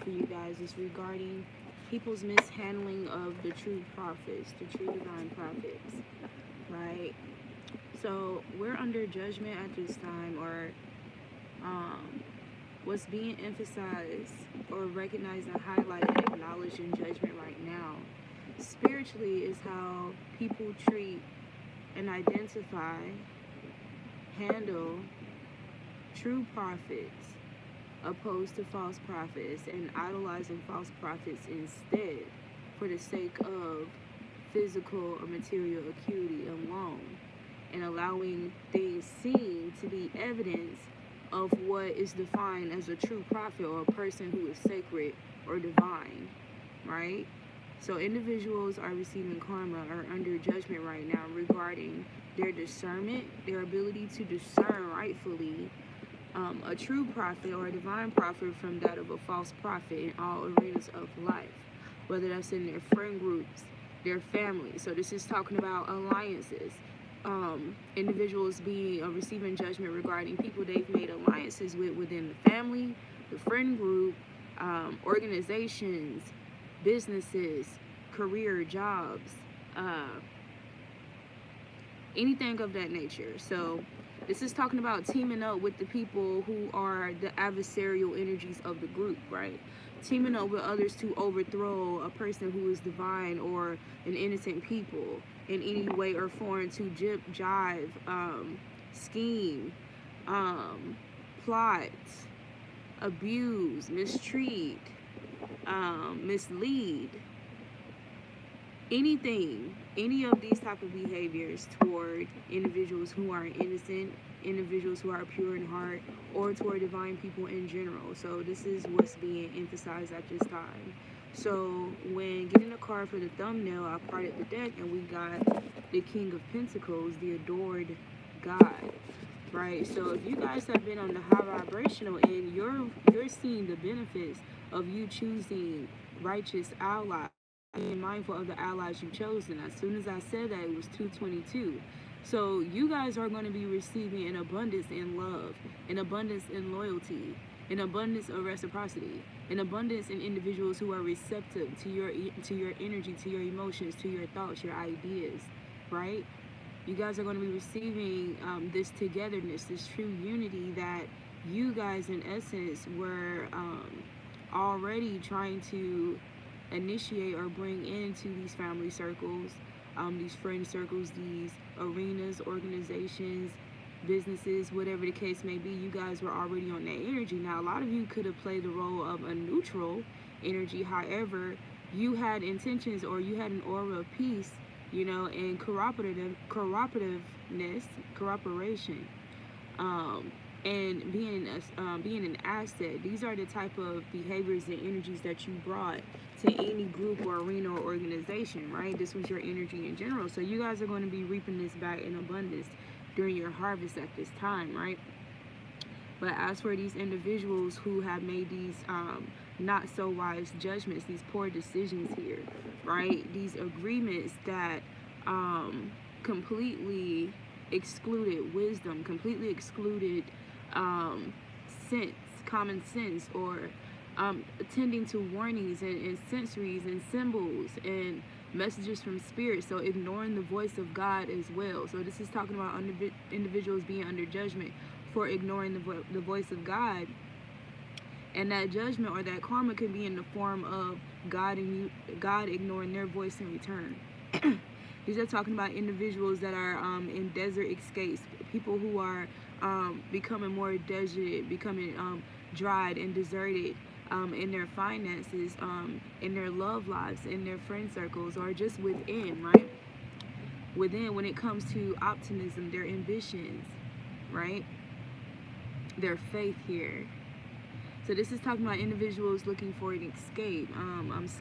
for you guys is regarding people's mishandling of the true prophets, the true divine prophets, right? So we're under judgment at this time, or what's being emphasized or recognized and highlighted and acknowledged in judgment right now, spiritually, is how people treat and identify, handle true prophets opposed to false prophets, and idolizing false prophets instead for the sake of physical or material acuity alone, and allowing things seen to be evidence of what is defined as a true prophet or a person who is sacred or divine, right? So individuals are receiving karma, are under judgment right now regarding their discernment, their ability to discern rightfully a true prophet or a divine prophet from that of a false prophet in all arenas of life, whether that's in their friend groups, their family. So this is talking about alliances. Individuals being receiving judgment regarding people they've made alliances with within the family, the friend group, organizations, businesses, career, jobs, anything of that nature. So this is talking about teaming up with the people who are the adversarial energies of the group, right? Teaming up with others to overthrow a person who is divine or an innocent people in any way or form, to jive, scheme, plot, abuse, mistreat, mislead, anything, any of these type of behaviors toward individuals who are innocent, individuals who are pure in heart, or toward divine people in general. So this is what's being emphasized at this time. So when getting a card for the thumbnail, I parted the deck and we got the King of Pentacles, the adored God, right? So if you guys have been on the high vibrational end, you're seeing the benefits of you choosing righteous allies, being mindful of the allies you've chosen. As soon as I said that, it was 222. So you guys are going to be receiving an abundance in love, an abundance in loyalty, an abundance of reciprocity, an abundance in individuals who are receptive to your energy, to your emotions, to your thoughts, your ideas, right? You guys are going to be receiving this togetherness, this true unity that you guys in essence were already trying to initiate or bring into these family circles, these friend circles, these arenas, organizations, businesses, whatever the case may be. You guys were already on that energy. Now, a lot of you could have played the role of a neutral energy. However, you had intentions, or you had an aura of peace, you know, and cooperativeness, cooperation, and being an asset. These are the type of behaviors and energies that you brought to any group or arena or organization, right? This was your energy in general. So you guys are going to be reaping this back in abundance during your harvest at this time, right? But as for these individuals who have made these not so wise judgments, these poor decisions here, right? These agreements that completely excluded wisdom, completely excluded sense, common sense, or attending to warnings and sensories and symbols and messages from spirit. So ignoring the voice of God as well. So this is talking about individuals being under judgment for ignoring the voice of God. And that judgment or that karma can be in the form of God ignoring their voice in return. These are talking about individuals that are in desert escapes, people who are becoming more deserted, becoming dried and deserted in their finances, in their love lives, in their friend circles, or just within, right? Within, when it comes to optimism, their ambitions, right? Their faith here. So this is talking about individuals looking for an escape,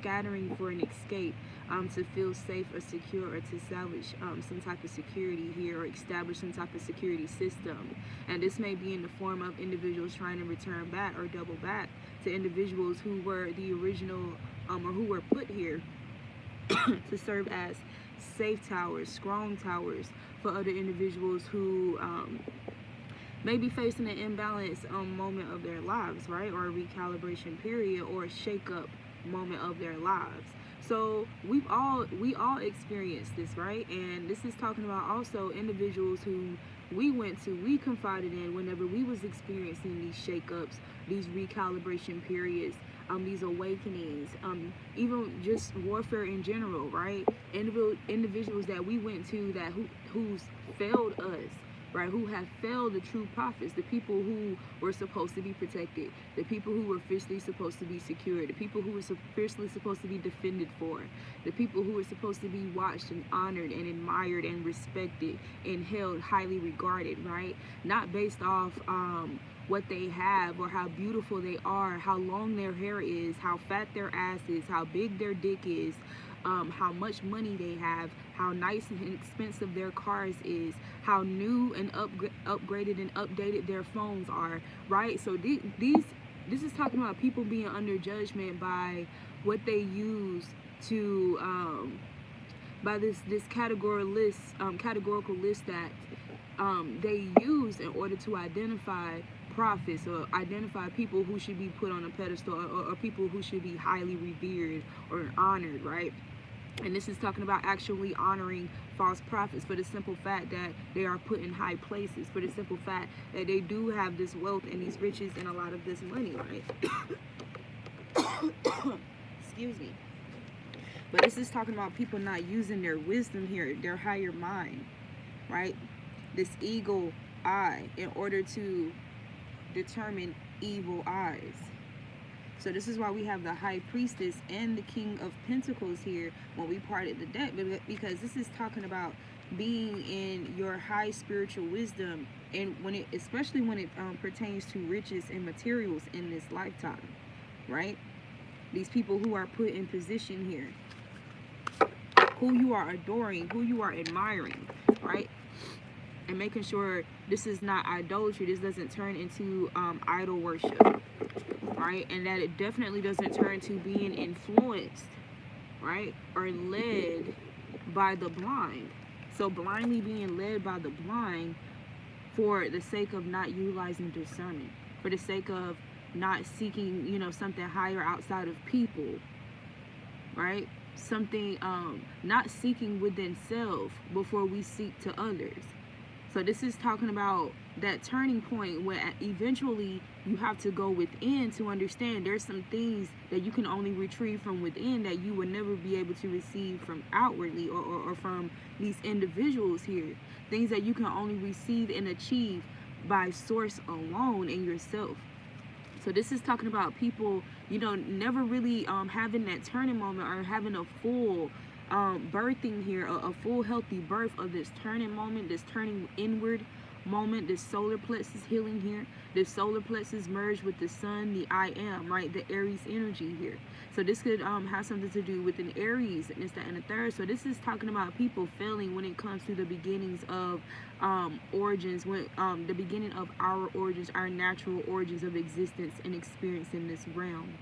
scattering for an escape, to feel safe or secure, or to salvage some type of security here, or establish some type of security system. And this may be in the form of individuals trying to return back or double back to individuals who were the original, or who were put here to serve as safe towers, strong towers for other individuals who may be facing an imbalance moment of their lives, right? Or a recalibration period, or a shake-up moment of their lives. So we all experienced this, right? And this is talking about also individuals who we confided in whenever we was experiencing these shake-ups, these recalibration periods, these awakenings, even just warfare in general, right? Individuals that we went to that who's failed us, right? Who have failed the true prophets, the people who were supposed to be protected, the people who were fiercely supposed to be secured, the people who were fiercely supposed to be defended for, the people who were supposed to be watched and honored and admired and respected and held highly regarded, right? Not based off what they have or how beautiful they are, how long their hair is, how fat their ass is, how big their dick is, how much money they have, how nice and expensive their cars is, how new and upgraded and updated their phones are, right? So this is talking about people being under judgment by what they use to by this categorical list that they use in order to identify prophets or identify people who should be put on a pedestal, or people who should be highly revered or honored, right? And this is talking about actually honoring false prophets for the simple fact that they are put in high places, for the simple fact that they do have this wealth and these riches and a lot of this money, right? Excuse me. But this is talking about people not using their wisdom here, their higher mind, right? This eagle eye in order to determine evil eyes. So this is why we have the High Priestess and the King of Pentacles here when we parted the deck, because this is talking about being in your high spiritual wisdom, and especially when it pertains to riches and materials in this lifetime, right? These people who are put in position here, who you are adoring, who you are admiring, right? And making sure this is not idolatry, this doesn't turn into idol worship, right? And that it definitely doesn't turn to being influenced, right? Or led by the blind. So blindly being led by the blind for the sake of not utilizing discernment, for the sake of not seeking, something higher outside of people, right? Something, not seeking within self before we seek to others. So this is talking about that turning point where eventually you have to go within to understand there's some things that you can only retrieve from within that you would never be able to receive from outwardly or from these individuals here. Things that you can only receive and achieve by source alone in yourself. So this is talking about people, never really having that turning moment or having a full birthing here, a full healthy birth of this turning moment, this turning inward moment, this solar plexus healing here, this solar plexus merged with the sun, the I am, right, the Aries energy here. So this could have something to do with an Aries and this, that, and the third. So this is talking about people failing when it comes to the beginnings of origins, when the beginning of our origins, our natural origins of existence and experience in this realm,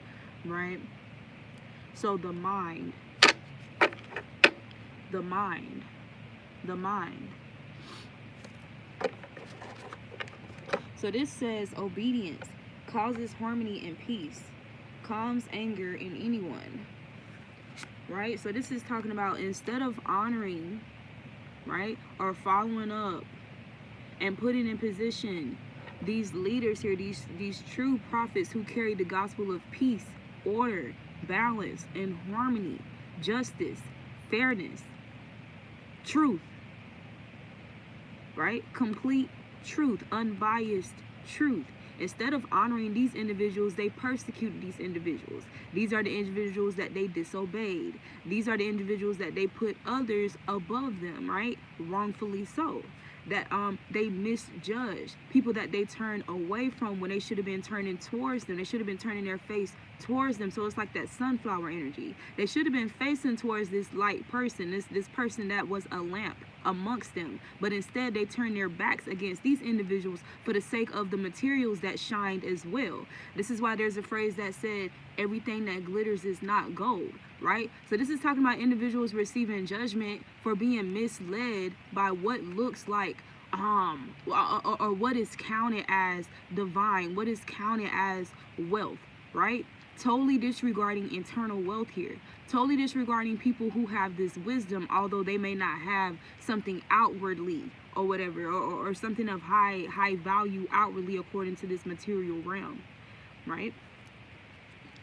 right? So the mind. So this says obedience causes harmony and peace, calms anger in anyone, right? So this is talking about instead of honoring, right, or following up and putting in position these leaders here, these true prophets who carry the gospel of peace, order, balance, and harmony, justice, fairness, truth, right? Complete truth, unbiased truth. Instead of honoring these individuals, they persecuted these individuals. These are the individuals that they disobeyed. These are the individuals that they put others above them, right? Wrongfully so. That they misjudged. People that they turned away from when they should have been turning towards them. They should have been turning their face towards them. So it's like that sunflower energy. They should have been facing towards this light person, this person that was a lamp amongst them. But instead they turned their backs against these individuals for the sake of the materials that shined as well. This is why there's a phrase that said, everything that glitters is not gold, right? So this is talking about individuals receiving judgment for being misled by what looks like or what is counted as divine, what is counted as wealth, right? Totally disregarding internal wealth here. Totally disregarding people who have this wisdom, although they may not have something outwardly or whatever, or something of high value outwardly according to this material realm, right?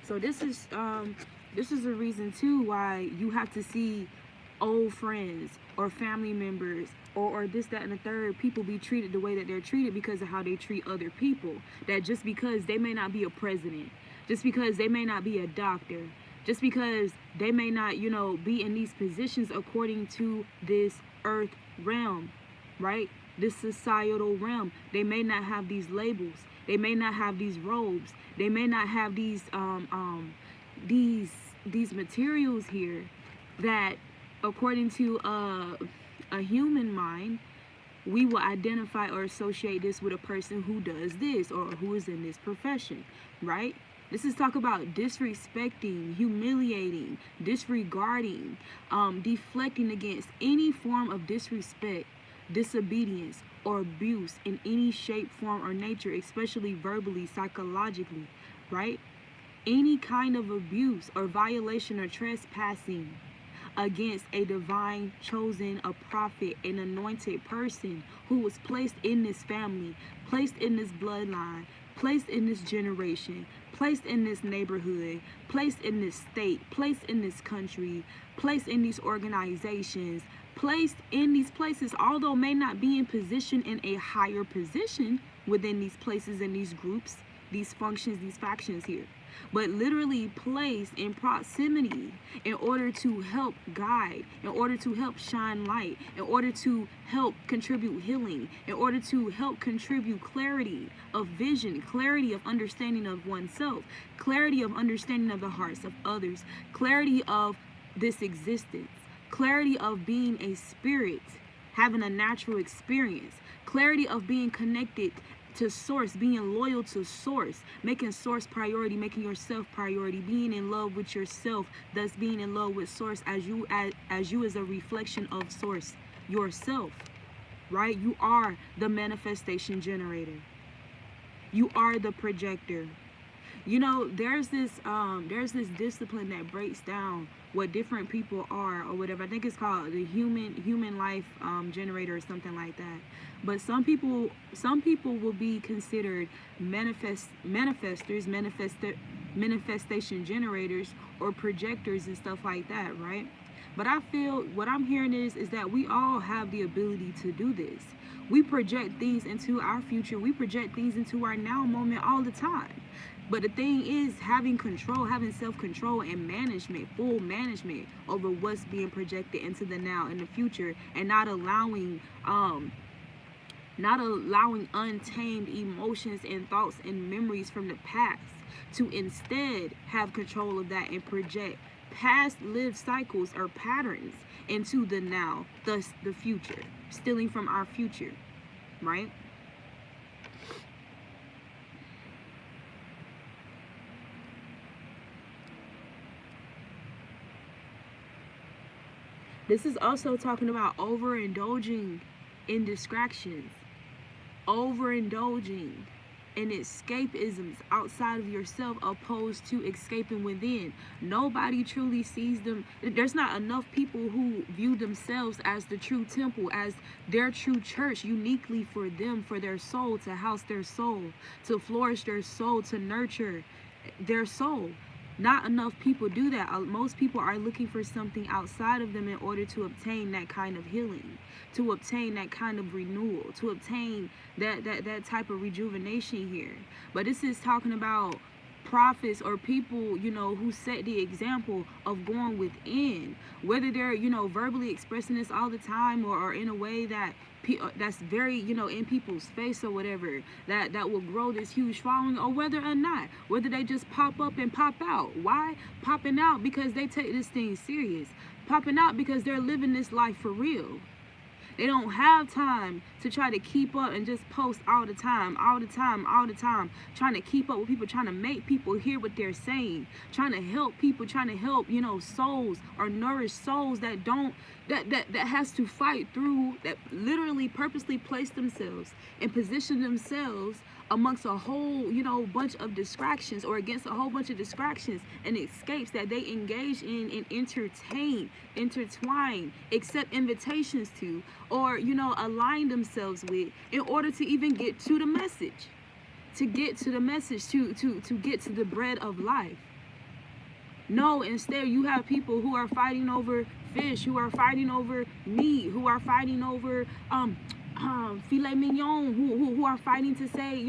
So this is a reason too why you have to see old friends or family members or this, that, and the third, people be treated the way that they're treated because of how they treat other people. That just because they may not be a president, just because they may not be a doctor, just because they may not, be in these positions according to this earth realm, right? This societal realm. They may not have these labels. They may not have these robes. They may not have these materials here that, according to a human mind, we will identify or associate this with a person who does this or who is in this profession, right? This is talk about disrespecting, humiliating, disregarding, deflecting against any form of disrespect, disobedience, or abuse in any shape, form, or nature, especially verbally, psychologically, right? Any kind of abuse or violation or trespassing against a divine, chosen, a prophet, an anointed person who was placed in this family, placed in this bloodline, placed in this generation, placed in this neighborhood, placed in this state, placed in this country, placed in these organizations, placed in these places, although may not be in position, in a higher position within these places and these groups, these functions, these factions here, but literally placed in proximity in order to help guide, in order to help shine light, in order to help contribute healing, in order to help contribute clarity of vision, clarity of understanding of oneself, clarity of understanding of the hearts of others, clarity of this existence, clarity of being a spirit, having a natural experience, clarity of being connected to source, being loyal to source, making source priority, making yourself priority, being in love with yourself, thus being in love with source as you as a reflection of source yourself, right? You are the manifestation generator. You are the projector. There's this discipline that breaks down what different people are or whatever. I think it's called the human life generator or something like that. But some people will be considered manifestors, manifestation generators, or projectors and stuff like that, right? But I feel what I'm hearing is that we all have the ability to do this. We project things into our future. We project things into our now moment all the time. But the thing is having control, having self-control and management, full management over what's being projected into the now and the future, and not allowing untamed emotions and thoughts and memories from the past to instead have control of that and project past lived cycles or patterns into the now, thus the future, stealing from our future, right? This is also talking about overindulging in distractions, overindulging in escapisms outside of yourself opposed to escaping within. Nobody truly sees them. There's not enough people who view themselves as the true temple, as their true church, uniquely for them, for their soul, to house their soul, to flourish their soul, to nurture their soul. Not enough people do that. Most people are looking for something outside of them in order to obtain that kind of healing, to obtain that kind of renewal, to obtain that type of rejuvenation here. But this is talking about prophets or people, who set the example of going within, whether they're, verbally expressing this all the time or in a way that's very, in people's face or whatever, that will grow this huge following, or whether they just pop up and pop out. Why? Popping out because they take this thing serious. Popping out because they're living this life for real. They don't have time to try to keep up and just post all the time, trying to keep up with people, trying to make people hear what they're saying, trying to help people, trying to help, souls, or nourish souls that don't, that has to fight through, that literally purposely place themselves and position themselves amongst a whole, bunch of distractions, or against a whole bunch of distractions and escapes that they engage in and entertain, intertwine, accept invitations to, or, align themselves with, in order to even get to the message, to get to the bread of life. No, instead you have people who are fighting over fish, who are fighting over meat, who are fighting over, filet mignon, who are fighting to say,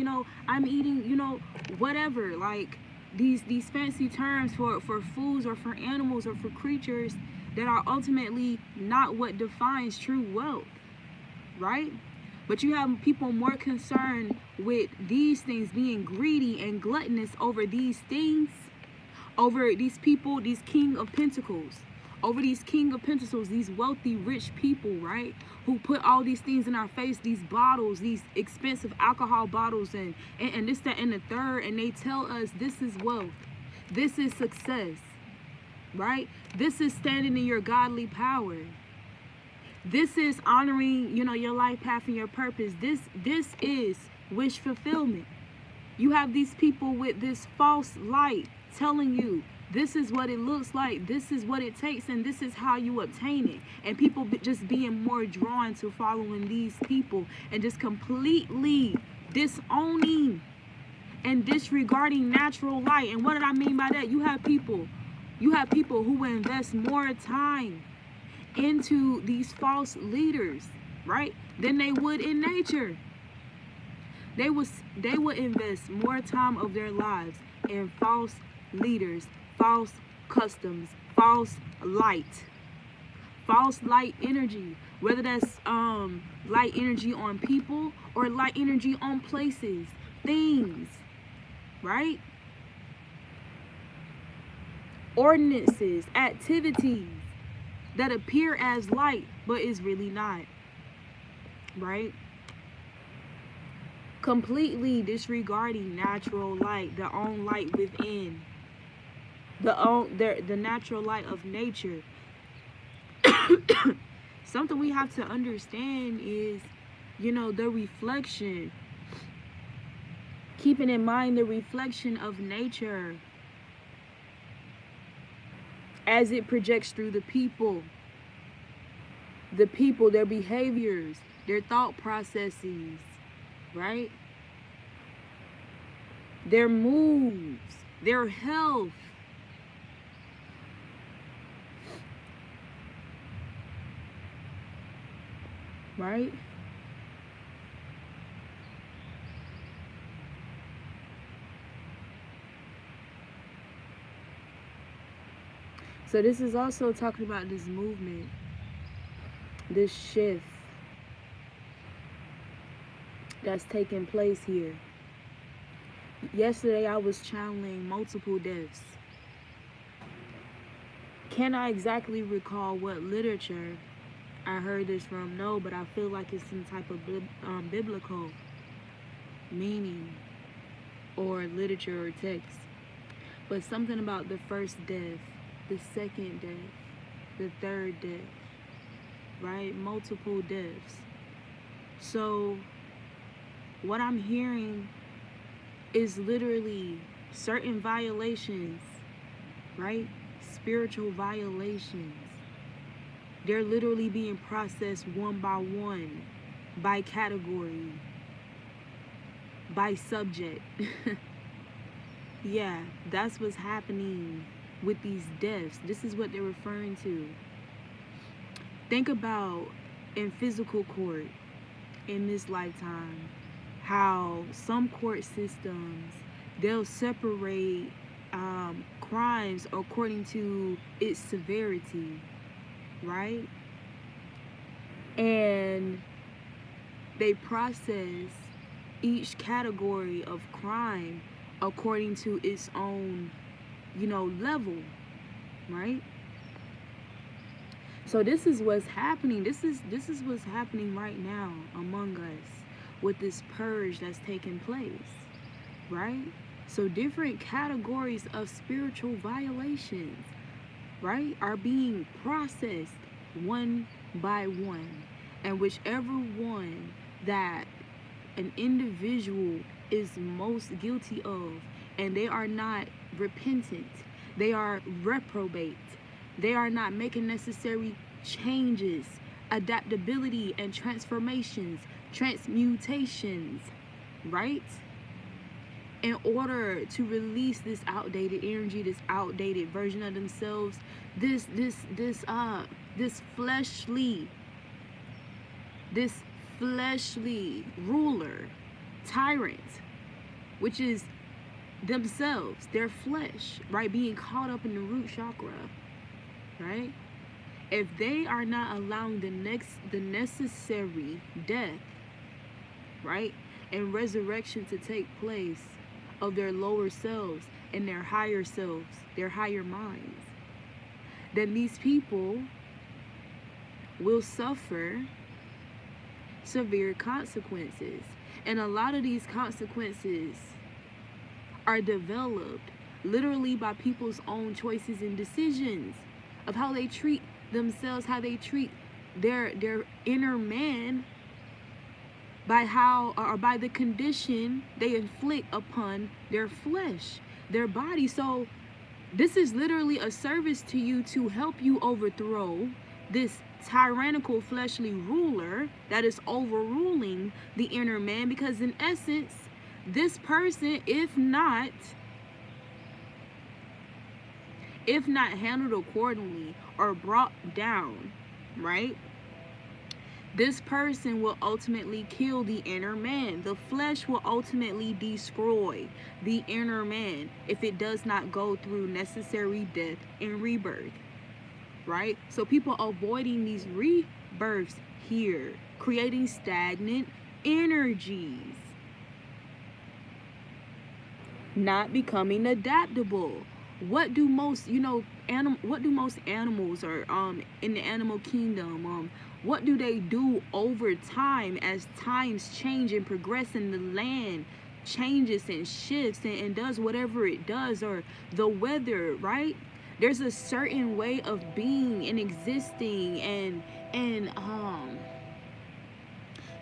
I'm eating, whatever, like these fancy terms for foods or for animals or for creatures that are ultimately not what defines true wealth, right? But you have people more concerned with these things, being greedy and gluttonous over these things, over these people, these King of Pentacles, over these King of Pentacles, these wealthy, rich people, right? Who put all these things in our face, these bottles, these expensive alcohol bottles, and this, that, and the third, and they tell us this is wealth, this is success, right? This is standing in your godly power. This is honoring, your life path and your purpose. This is wish fulfillment. You have these people with this false light telling you, this is what it looks like, this is what it takes, and this is how you obtain it. And people just being more drawn to following these people and just completely disowning and disregarding natural light. And what did I mean by that? You have people who invest more time into these false leaders, right, than they would in nature. They would invest more time of their lives in false leaders, false customs, false light energy, whether that's light energy on people or light energy on places, things, right? Ordinances, activities that appear as light but is really not, right? Completely disregarding natural light, their own light within, the natural light of nature. Something we have to understand is, the reflection, keeping in mind the reflection of nature as it projects through the people, their behaviors, their thought processes, right? Their moves, their health. Right? So this is also talking about this movement, this shift that's taking place here. Yesterday I was channeling multiple deaths. Can I exactly recall what literature I heard this from? No, but I feel like it's some type of biblical meaning or literature or text. But something about the first death, the second death, the third death, right? Multiple deaths. So what I'm hearing is literally certain violations, right? Spiritual violations. They're literally being processed one by one, by category, by subject. Yeah, that's what's happening with these deaths. This is what they're referring to. Think about in physical court in this lifetime, how some court systems, they'll separate crimes according to its severity, right? And they process each category of crime according to its own, level, right? So this is what's happening. This is what's happening right now among us with this purge that's taking place, right? So different categories of spiritual violations, right, are being processed one by one. And whichever one that an individual is most guilty of, and they are not repentant, they are reprobate, they are not making necessary changes, adaptability and transformations, transmutations, right, in order to release this outdated energy, this outdated version of themselves, this fleshly ruler, tyrant, which is themselves, their flesh, right, being caught up in the root chakra, right? If they are not allowing the necessary death, right, and resurrection to take place of their lower selves and their higher selves, their higher minds, then these people will suffer severe consequences. And a lot of these consequences are developed literally by people's own choices and decisions of how they treat themselves, how they treat their inner man, by how, or by the condition they inflict upon their flesh, their body. So this is literally a service to you to help you overthrow this tyrannical fleshly ruler that is overruling the inner man, because in essence, this person, if not handled accordingly or brought down, right, this person will ultimately kill the inner man. The flesh will ultimately destroy the inner man if it does not go through necessary death and rebirth, right? So people avoiding these rebirths here, creating stagnant energies, not becoming adaptable. What do most, what do most animals, or in the animal kingdom, what do they do over time as times change and progress and the land changes and shifts and does whatever it does, or the weather, right? There's a certain way of being and existing and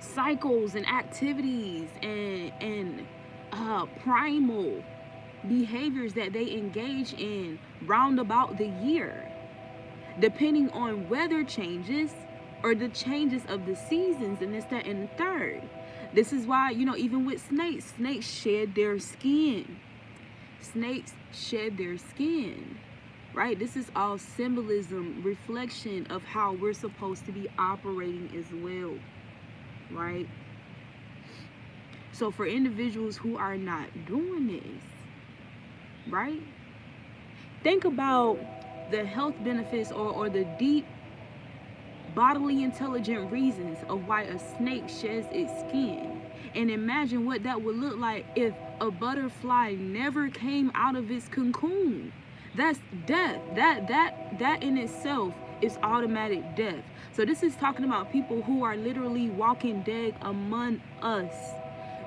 cycles and activities and primal behaviors that they engage in round about the year, depending on weather changes or the changes of the seasons and this, that, and the third. This is why, even with snakes shed their skin. Snakes shed their skin, right? This is all symbolism, reflection of how we're supposed to be operating as well, right? So for individuals who are not doing this, right, think about the health benefits or the deep bodily intelligent reasons of why a snake sheds its skin, and imagine what that would look like if a butterfly never came out of its cocoon. That's death. That in itself is automatic death. So this is talking about people who are literally walking dead among us.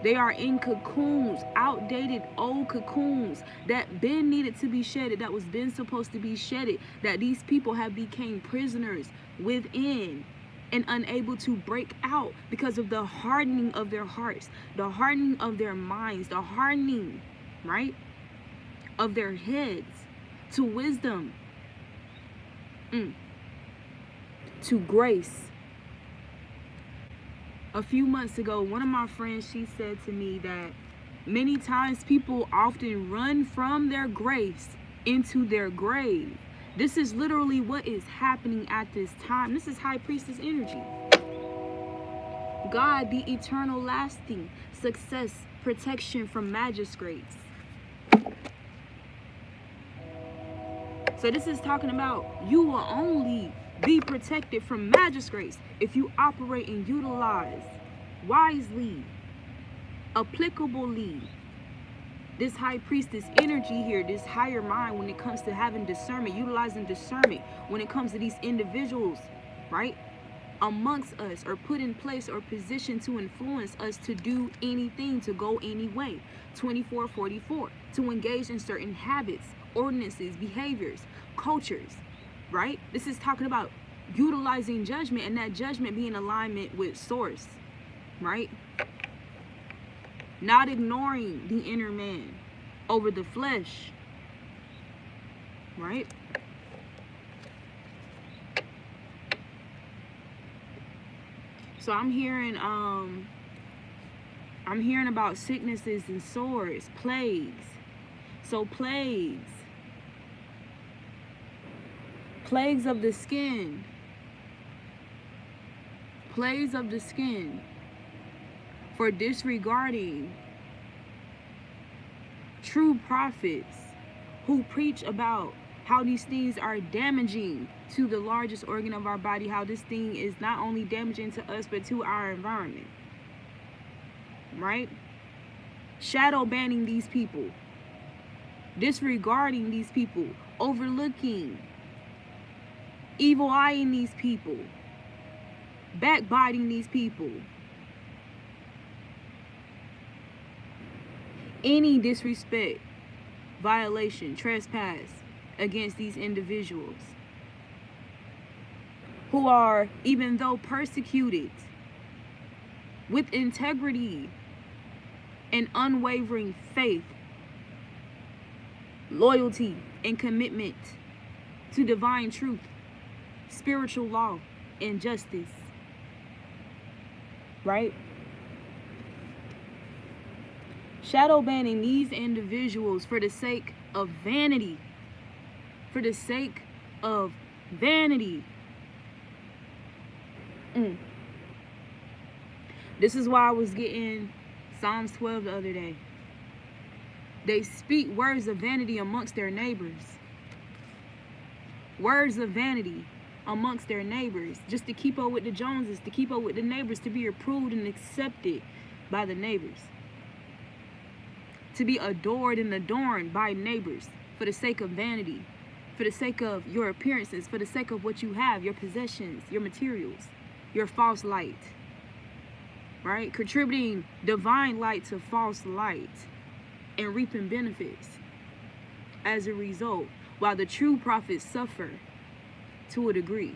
They are in cocoons, outdated old cocoons that been needed to be shedded, that was been supposed to be shedded, that these people have became prisoners within and unable to break out because of the hardening of their hearts, the hardening of their minds, the hardening, right, of their heads to wisdom, to grace. A few months ago, one of my friends, she said to me that many times people often run from their grace into their grave. This is literally what is happening at this time. This is High Priestess energy. God, the eternal, lasting success, protection from magistrates. So this is talking about you will only be protected from magistrates if you operate and utilize wisely, applicably, this high priestess energy here, this higher mind, when it comes to having discernment, utilizing discernment, when it comes to these individuals, right, amongst us, or put in place or positioned to influence us to do anything, to go any way. 2444, to engage in certain habits, ordinances, behaviors, cultures, right? This is talking about utilizing judgment, and that judgment being in alignment with source, right? Not ignoring the inner man over the flesh, right? So I'm hearing about sicknesses and sores, plagues. So plagues of the skin. Plagues of the skin for disregarding true prophets who preach about how these things are damaging to the largest organ of our body, how this thing is not only damaging to us, but to our environment, right? Shadow banning these people, disregarding these people, overlooking, evil eyeing these people, backbiting these people. Any disrespect, violation, trespass against these individuals who are, even though persecuted, with integrity and unwavering faith, loyalty, and commitment to divine truth, spiritual law, and justice, right? Shadow banning these individuals for the sake of vanity. For the sake of vanity. This is why I was getting Psalms 12 the other day. They speak words of vanity amongst their neighbors. Words of vanity amongst their neighbors, just to keep up with the Joneses, to keep up with the neighbors, to be approved and accepted by the neighbors, to be adored and adorned by neighbors for the sake of vanity, for the sake of your appearances, for the sake of what you have, your possessions, your materials, your false light, right? Contributing divine light to false light and reaping benefits as a result, while the true prophets suffer to a degree.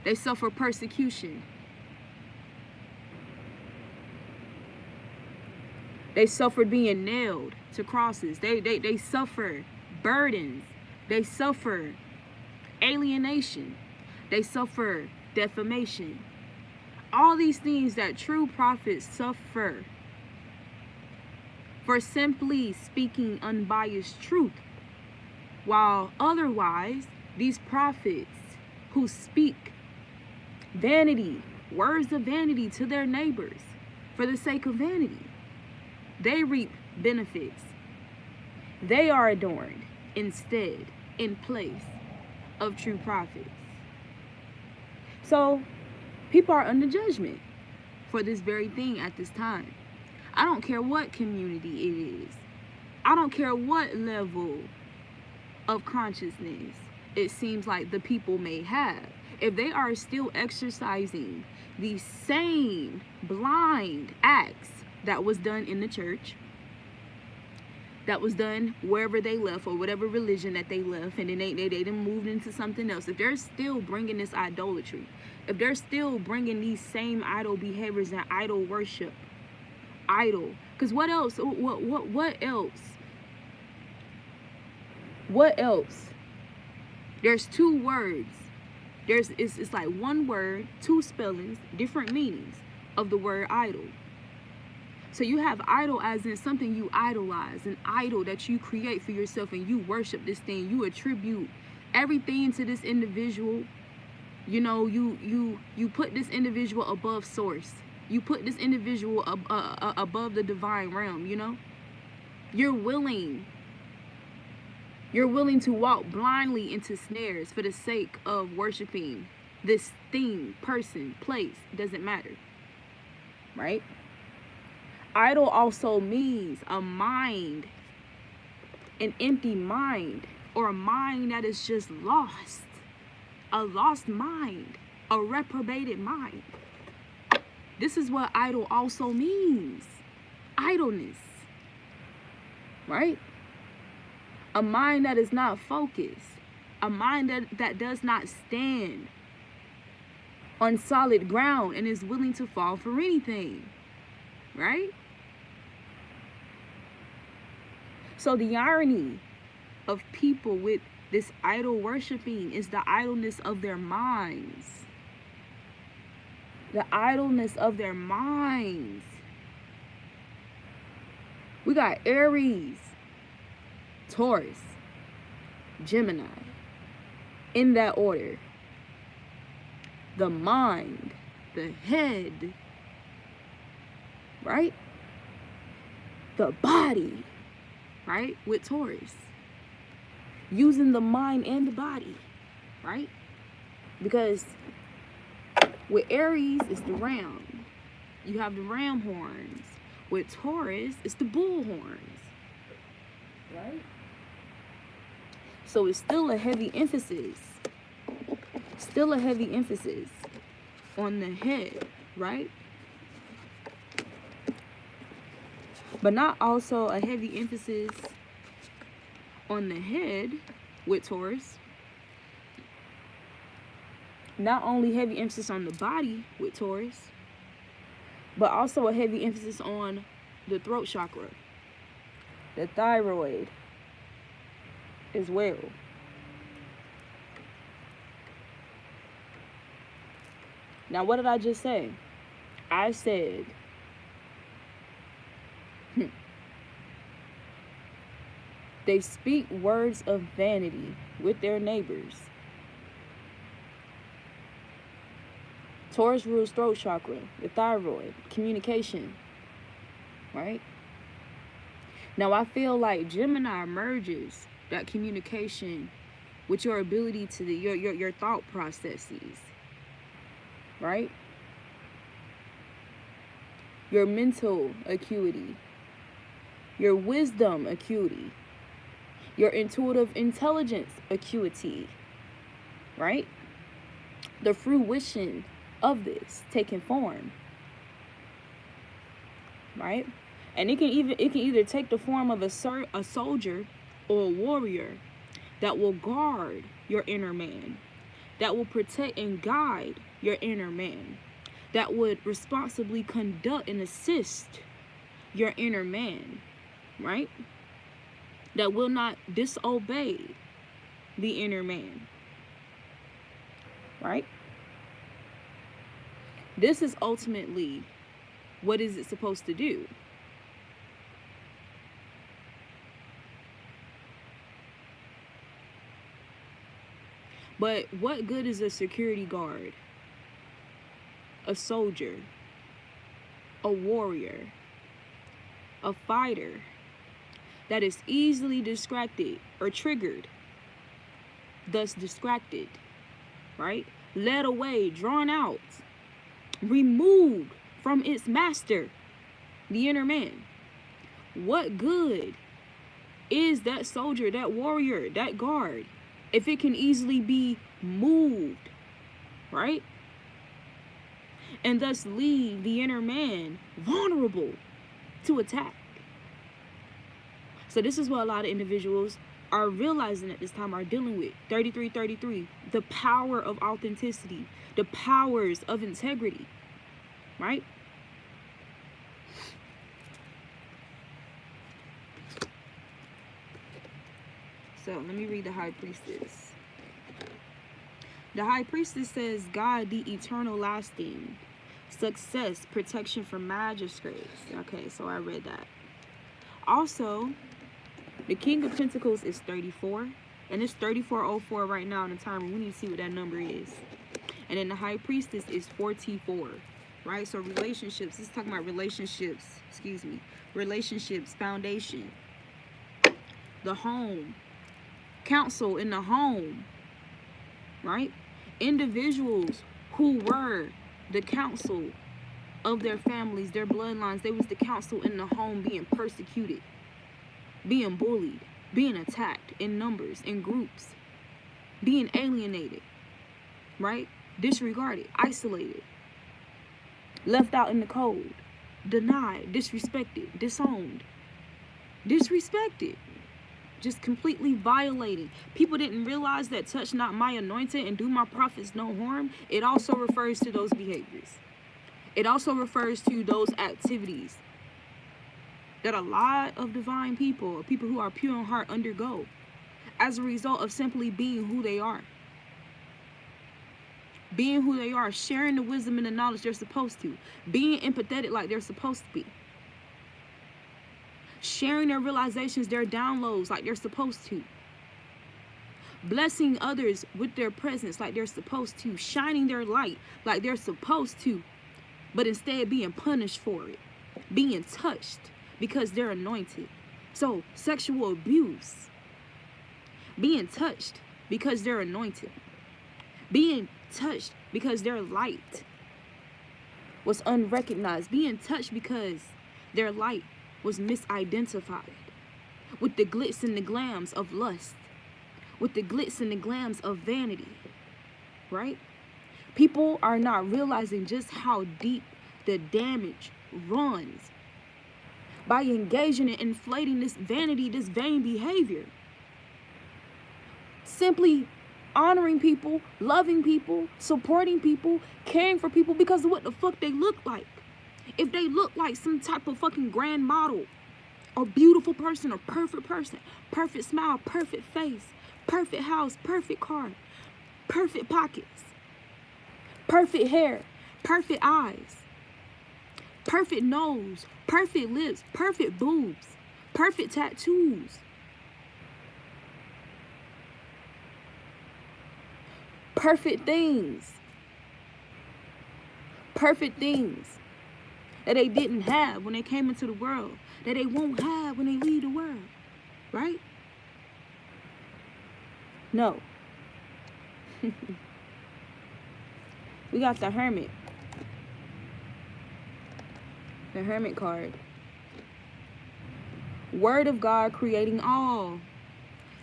They suffer persecution. They suffered being nailed to crosses. They suffer burdens. They suffer alienation. They suffer defamation. All these things that true prophets suffer for simply speaking unbiased truth, while otherwise these prophets who speak vanity, words of vanity to their neighbors for the sake of vanity, they reap benefits. They are adorned instead, in place of true prophets. So people are under judgment for this very thing at this time. I don't care what community it is. I don't care what level of consciousness it seems like the people may have. If they are still exercising the same blind acts that was done in the church, that was done wherever they left, or whatever religion that they left, and then they done moved into something else. If they're still bringing this idolatry, if they're still bringing these same idol behaviors and idol worship, because what else? What else? What else? There's two words. It's like one word, two spellings, different meanings of the word idol. So you have idol as in something you idolize, an idol that you create for yourself, and you worship this thing. You attribute everything to this individual. You know, you put this individual above source. You put this individual above the divine realm, you know? You're willing to walk blindly into snares for the sake of worshiping this thing, person, place, doesn't matter, right? Idol also means a mind, an empty mind, or a mind that is just lost. A lost mind, a reprobated mind. This is what idol also means. Idleness. Right? A mind that is not focused. A mind that does not stand on solid ground and is willing to fall for anything. Right? So the irony of people with this idol worshiping is the idleness of their minds. The idleness of their minds. We got Aries, Taurus, Gemini, in that order. The mind, the head, right? The body, right? With Taurus. Using the mind and the body, right? Because with Aries, it's the ram. You have the ram horns. With Taurus, it's the bull horns, right? So it's still a heavy emphasis. Still a heavy emphasis on the head, right? But not also a heavy emphasis on the head with Taurus. Not only heavy emphasis on the body with Taurus, but also a heavy emphasis on the throat chakra, the thyroid as well. Now, what did I just say? I said, they speak words of vanity with their neighbors. Taurus rules throat chakra, the thyroid, communication, right? Now, I feel like Gemini merges that communication with your ability to your thought processes, right? Your mental acuity, your wisdom acuity, your intuitive intelligence acuity, right? The fruition of this taking form, right? And it can either take the form of a soldier or a warrior that will guard your inner man, that will protect and guide your inner man, that would responsibly conduct and assist your inner man, right? That will not disobey the inner man, right? This is ultimately, what is it supposed to do? But what good is a security guard, a soldier, a warrior, a fighter that is easily distracted or triggered, thus distracted, right? Led away, drawn out, removed from its master, the inner man? What good is that soldier, that warrior, that guard, if it can easily be moved, right? And thus leave the inner man vulnerable to attack. So this is what a lot of individuals are realizing at this time, are dealing with. 3333, the power of authenticity, the powers of integrity, right? So let me read the High Priestess. The High Priestess says, God, the eternal lasting, success, protection from magistrates. Okay, so I read that. Also, the King of Pentacles is 34, and it's 3404 right now in the timer. We need to see what that number is. And then the High Priestess is 44, right? So relationships, this is talking about relationships, relationships, foundation, the home, counsel in the home, right? Individuals who were the counsel of their families, their bloodlines. They was the council in the home, being persecuted, being bullied, being attacked in numbers, in groups, being alienated, right? Disregarded, isolated, left out in the cold, denied, disrespected, disowned, disrespected, just completely violating. People didn't realize that touch not my anointed and do my prophets no harm. It also refers to those behaviors. It also refers to those activities that a lot of divine people, people who are pure in heart, undergo as a result of simply being who they are. Being who they are, sharing the wisdom and the knowledge they're supposed to, being empathetic like they're supposed to be, sharing their realizations, their downloads like they're supposed to, blessing others with their presence like they're supposed to, shining their light like they're supposed to, but instead being punished for it, being touched because they're anointed. So sexual abuse, being touched because they're anointed, being touched because their light was unrecognized, being touched because their light was misidentified, with the glitz and the glams of lust, with the glitz and the glams of vanity, right? People are not realizing just how deep the damage runs by engaging in inflating this vanity, this vain behavior. Simply honoring people, loving people, supporting people, caring for people because of what the fuck they look like. If they look like some type of fucking grand model, a beautiful person, a perfect person, perfect smile, perfect face, perfect house, perfect car, perfect pockets, perfect hair, perfect eyes, perfect nose, perfect lips, perfect boobs, perfect tattoos, perfect things that they didn't have when they came into the world, that they won't have when they leave the world, right? No. We got the Hermit. The Hermit card. Word of God creating all.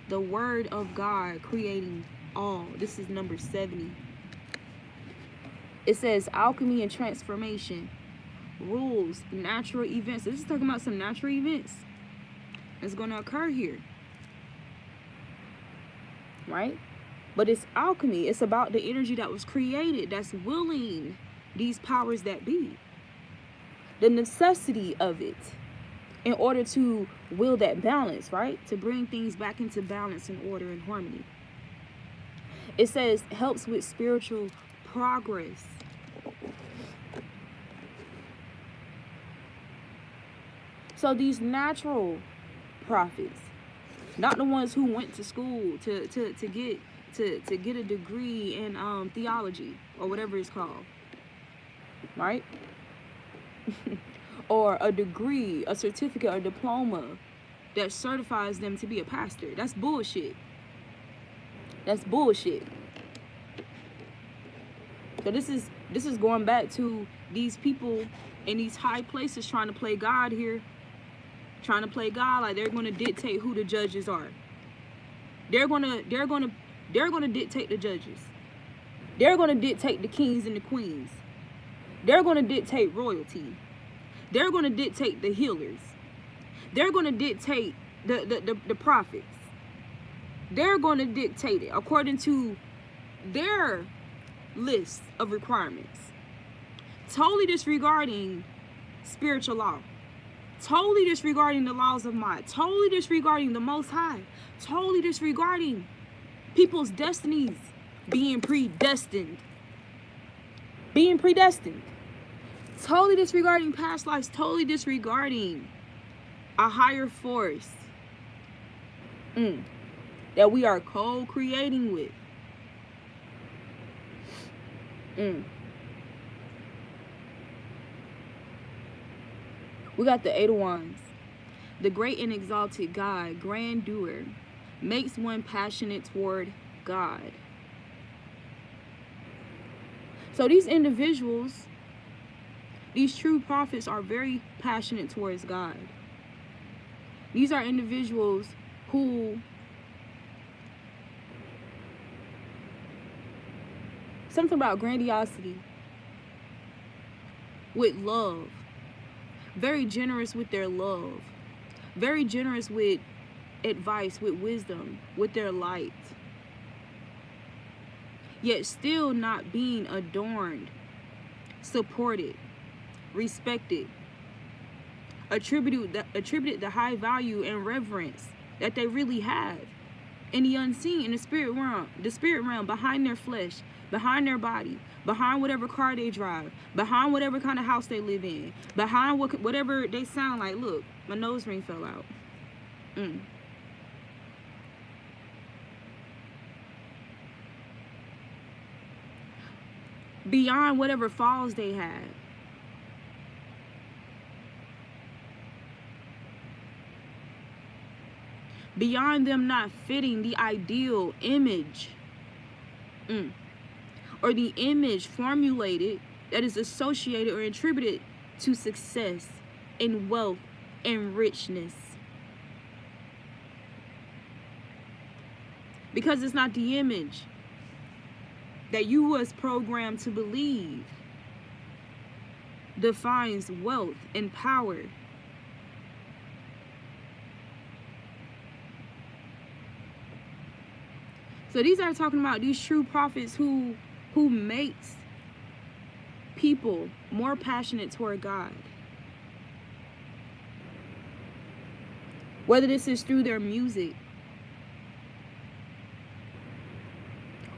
The Word of God creating all. This is number 70. It says alchemy and transformation, rules, natural events. This is talking about some natural events that's going to occur here, right? But it's alchemy. It's about the energy that was created, that's willing these powers that be, the necessity of it in order to will that balance, right? To bring things back into balance and order and harmony. It says helps with spiritual progress. So these natural prophets, not the ones who went to school to get a degree in theology or whatever it's called, right? Or a degree, a certificate, or diploma that certifies them to be a pastor. That's bullshit. That's bullshit. So this is going back to these people in these high places trying to play God here. Trying to play God like they're going to dictate who the judges are. They're going to dictate the judges. They're going to dictate the kings and the queens. They're going to dictate royalty. They're going to dictate the healers. They're going to dictate the prophets. They're going to dictate it according to their list of requirements. Totally disregarding spiritual law. Totally disregarding the laws of mind. Totally disregarding the Most High. Totally disregarding people's destinies being predestined. Being predestined. Totally disregarding past lives. Totally disregarding a higher force that we are co-creating with. We got the Eight of Wands. The great and exalted God, grandeur, makes one passionate toward God. So these individuals, These true prophets are very passionate towards God. These are individuals who something about grandiosity, with love, very generous with their love, very generous with advice, with wisdom, with their light, yet still not being adorned, supported, respected, attributed the high value and reverence that they really have in the unseen, in the spirit realm, behind their flesh, behind their body, behind whatever car they drive, behind whatever kind of house they live in, behind whatever they sound like. Look, my nose ring fell out. Beyond whatever falls they had. Beyond them not fitting the ideal image, or the image formulated that is associated or attributed to success and wealth and richness. Because it's not the image that you was programmed to believe defines wealth and power. So these are talking about these true prophets who makes people more passionate toward God. Whether this is through their music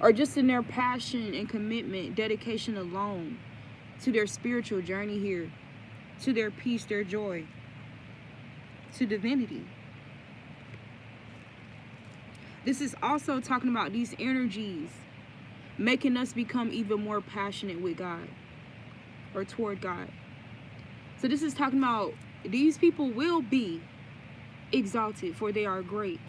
or just in their passion and commitment, dedication alone to their spiritual journey here, to their peace, their joy, to divinity. This is also talking about these energies making us become even more passionate with God or toward God. So this is talking about these people will be exalted, for they are great.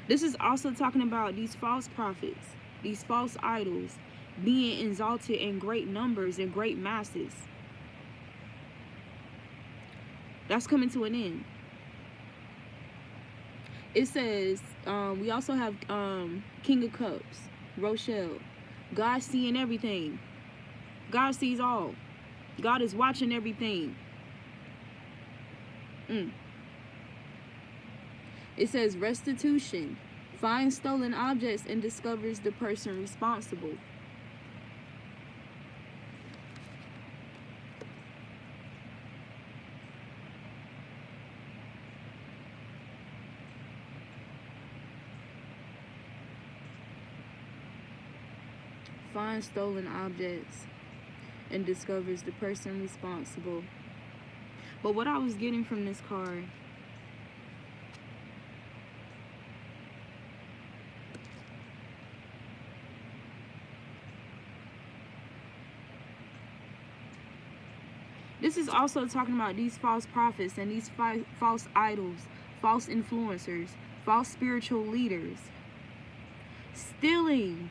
This is also talking about these false prophets, these false idols being exalted in great numbers and great masses. That's coming to an end. It says, we also have King of Cups, Rochelle. God seeing everything. God sees all. God is watching everything. It says restitution. Finds stolen objects and discovers the person responsible. Finds stolen objects and discovers the person responsible. But what I was getting from this card, this is also talking about these false prophets and these false idols, false influencers, false spiritual leaders, stealing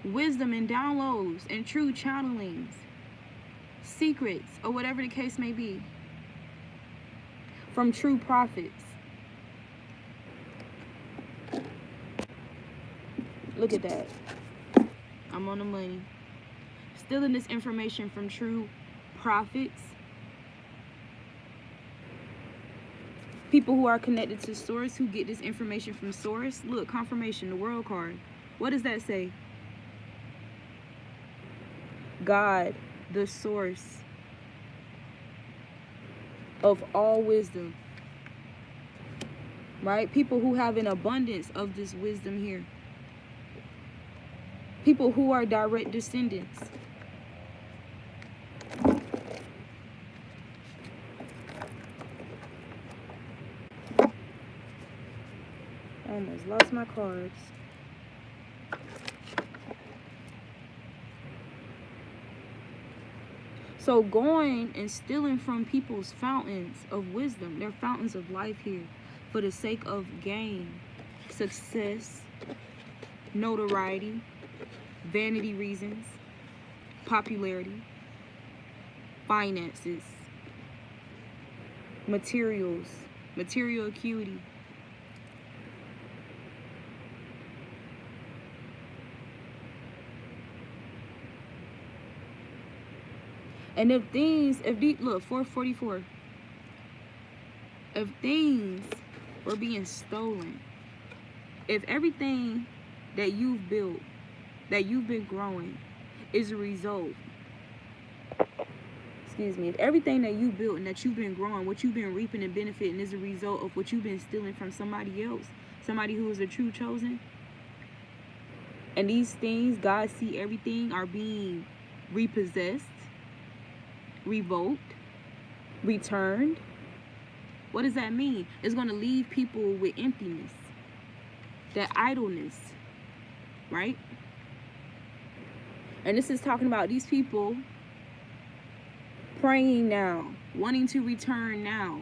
wisdom and downloads and true channelings, secrets, or whatever the case may be, from true prophets. Look at that. I'm on the money. Stealing this information from true prophets. People who are connected to source, who get this information from source. Look, confirmation, the world card. What does that say? God, the source of all wisdom. Right? People who have an abundance of this wisdom here. People who are direct descendants. I almost lost my cards. So going and stealing from people's fountains of wisdom, their fountains of life here, for the sake of gain, success, notoriety, vanity reasons, popularity, finances, materials, material acuity. And look, 444. If things were being stolen, if everything that you've built, that you've been growing, is a result, if everything that you built and that you've been growing, what you've been reaping and benefiting is a result of what you've been stealing from somebody else, somebody who is a true chosen, and these things, God see everything, are being repossessed, revoked, returned, what does that mean? It's going to leave people with emptiness, that idleness, right? And this is talking about these people praying now, wanting to return now,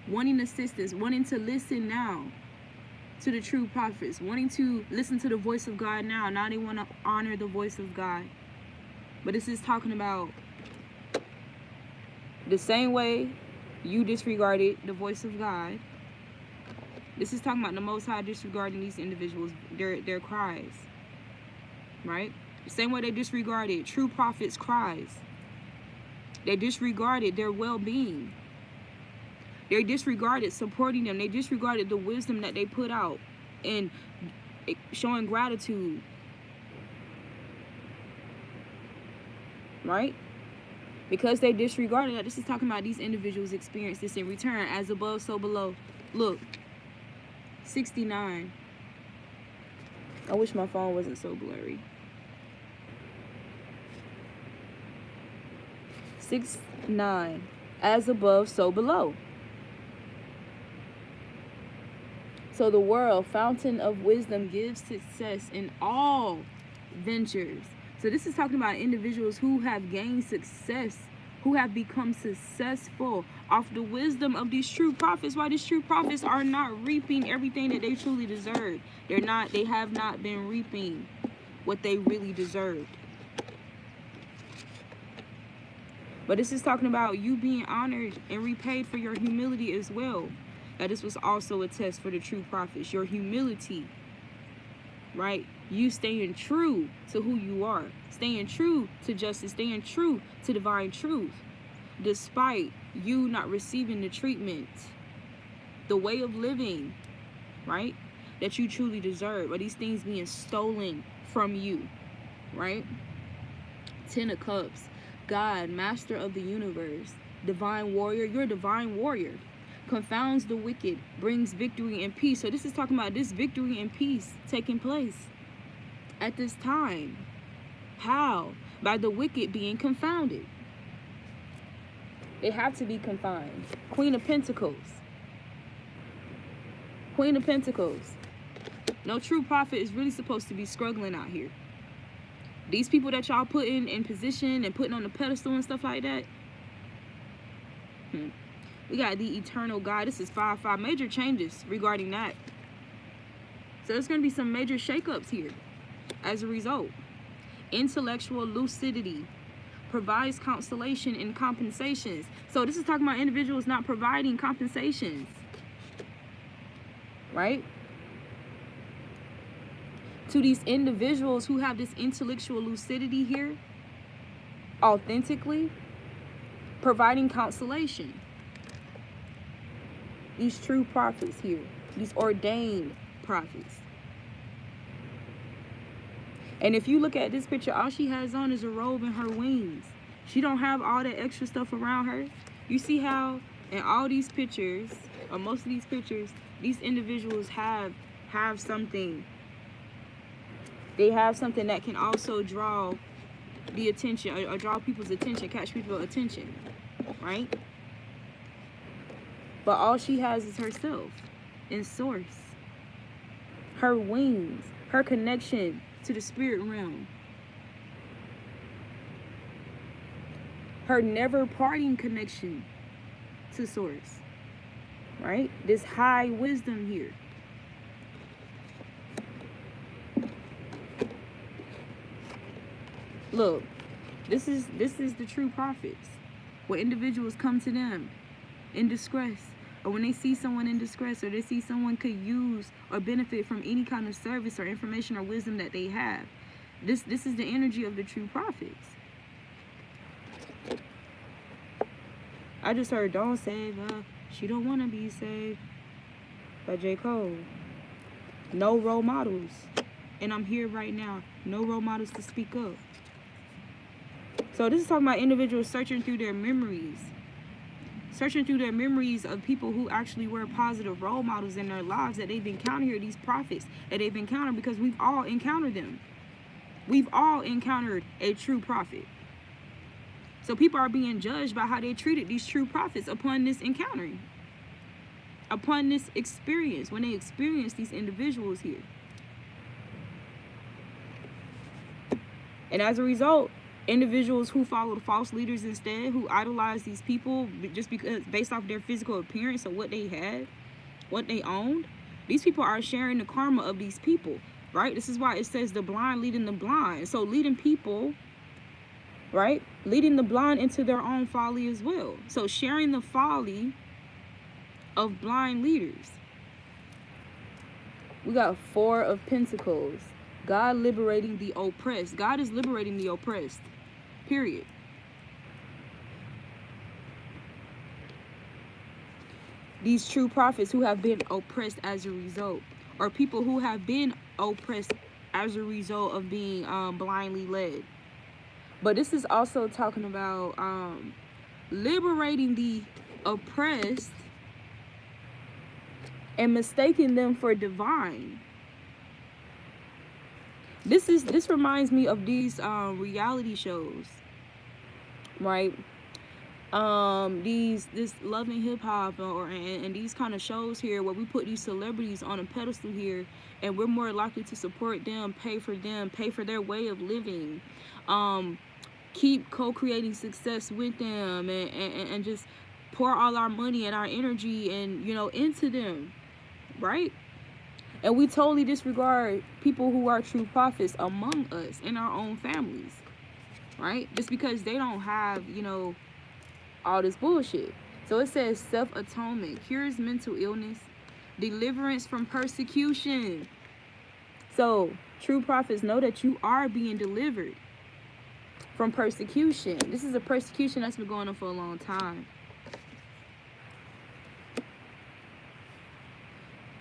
wanting assistance, wanting to listen now to the true prophets, wanting to listen to the voice of God now. Now they want to honor the voice of God. But this is talking about the same way you disregarded the voice of God. This is talking about the Most High disregarding these individuals, their cries, right? The same way they disregarded true prophets' cries. They disregarded their well-being. They disregarded supporting them. They disregarded the wisdom that they put out and showing gratitude, right? Because they disregarded that. This is talking about these individuals experience this in return. As above, so below. Look, 69. I wish my phone wasn't so blurry. 69. As above, so below. So the world, fountain of wisdom, gives success in all ventures. So this is talking about individuals who have gained success, who have become successful off the wisdom of these true prophets. Why these true prophets are not reaping everything that they truly deserve. They have not been reaping what they really deserved. But this is talking about you being honored and repaid for your humility as well. That this was also a test for the true prophets. Your humility, right? You staying true to who you are. Staying true to justice. Staying true to divine truth. Despite you not receiving the treatment, the way of living, right? That you truly deserve. Or these things being stolen from you, right? 10 of Cups. God, master of the universe, divine warrior. You're a divine warrior. Confounds the wicked, brings victory and peace. So this is talking about this victory and peace taking place at this time. How? By the wicked being confounded. They have to be confined. Queen of Pentacles. Queen of Pentacles. No true prophet is really supposed to be struggling out here. These people that y'all putting in position and putting on the pedestal and stuff like that. We got the eternal God. This is 5-5. Major changes regarding that. So there's going to be some major shakeups here as a result. Intellectual lucidity provides consolation and compensations. So this is talking about individuals not providing compensations, right? To these individuals who have this intellectual lucidity here, authentically providing consolation. These true prophets here, these ordained prophets. And if you look at this picture, all she has on is a robe and her wings. She don't have all that extra stuff around her. You see how in all these pictures, or most of these pictures, these individuals have something. They have something that can also draw the attention, or draw people's attention, catch people's attention, right? But all she has is herself in source. Her wings, her connection to the spirit realm. Her never parting connection to source, right? This high wisdom here. Look, this is the true prophets. When individuals come to them in distress, or when they see someone in distress, or they see someone could use or benefit from any kind of service or information or wisdom that they have. This is the energy of the true prophets. I just heard "Don't Save Her, She Don't Want to Be Saved" by J. Cole. No role models. And I'm here right now. No role models to speak up. So this is talking about individuals searching through their memories. Searching through their memories of people who actually were positive role models in their lives that they've encountered here, these prophets that they've encountered, because we've all encountered them. We've all encountered a true prophet. So people are being judged by how they treated these true prophets upon this encountering. Upon this experience, when they experience these individuals here. And as a result, individuals who followed false leaders instead, who idolized these people just because based off their physical appearance or what they had, what they owned, these people are sharing the karma of these people, right? This is why it says the blind leading the blind. So leading people, right? Leading the blind into their own folly as well. So sharing the folly of blind leaders. We got 4 of Pentacles. God liberating the oppressed. God is liberating the oppressed. Period. These true prophets who have been oppressed as a result, or people who have been oppressed as a result of being blindly led. But this is also talking about liberating the oppressed and mistaking them for divine. This reminds me of these reality shows, right? This Love and Hip Hop and these kind of shows here where we put these celebrities on a pedestal here, and we're more likely to support them, pay for their way of living, keep co-creating success with them, and just pour all our money and our energy and into them, right? And we totally disregard people who are true prophets among us in our own families, right? Just because they don't have, all this bullshit. So it says self-atonement, cures mental illness, deliverance from persecution. So true prophets know that you are being delivered from persecution. This is a persecution that's been going on for a long time.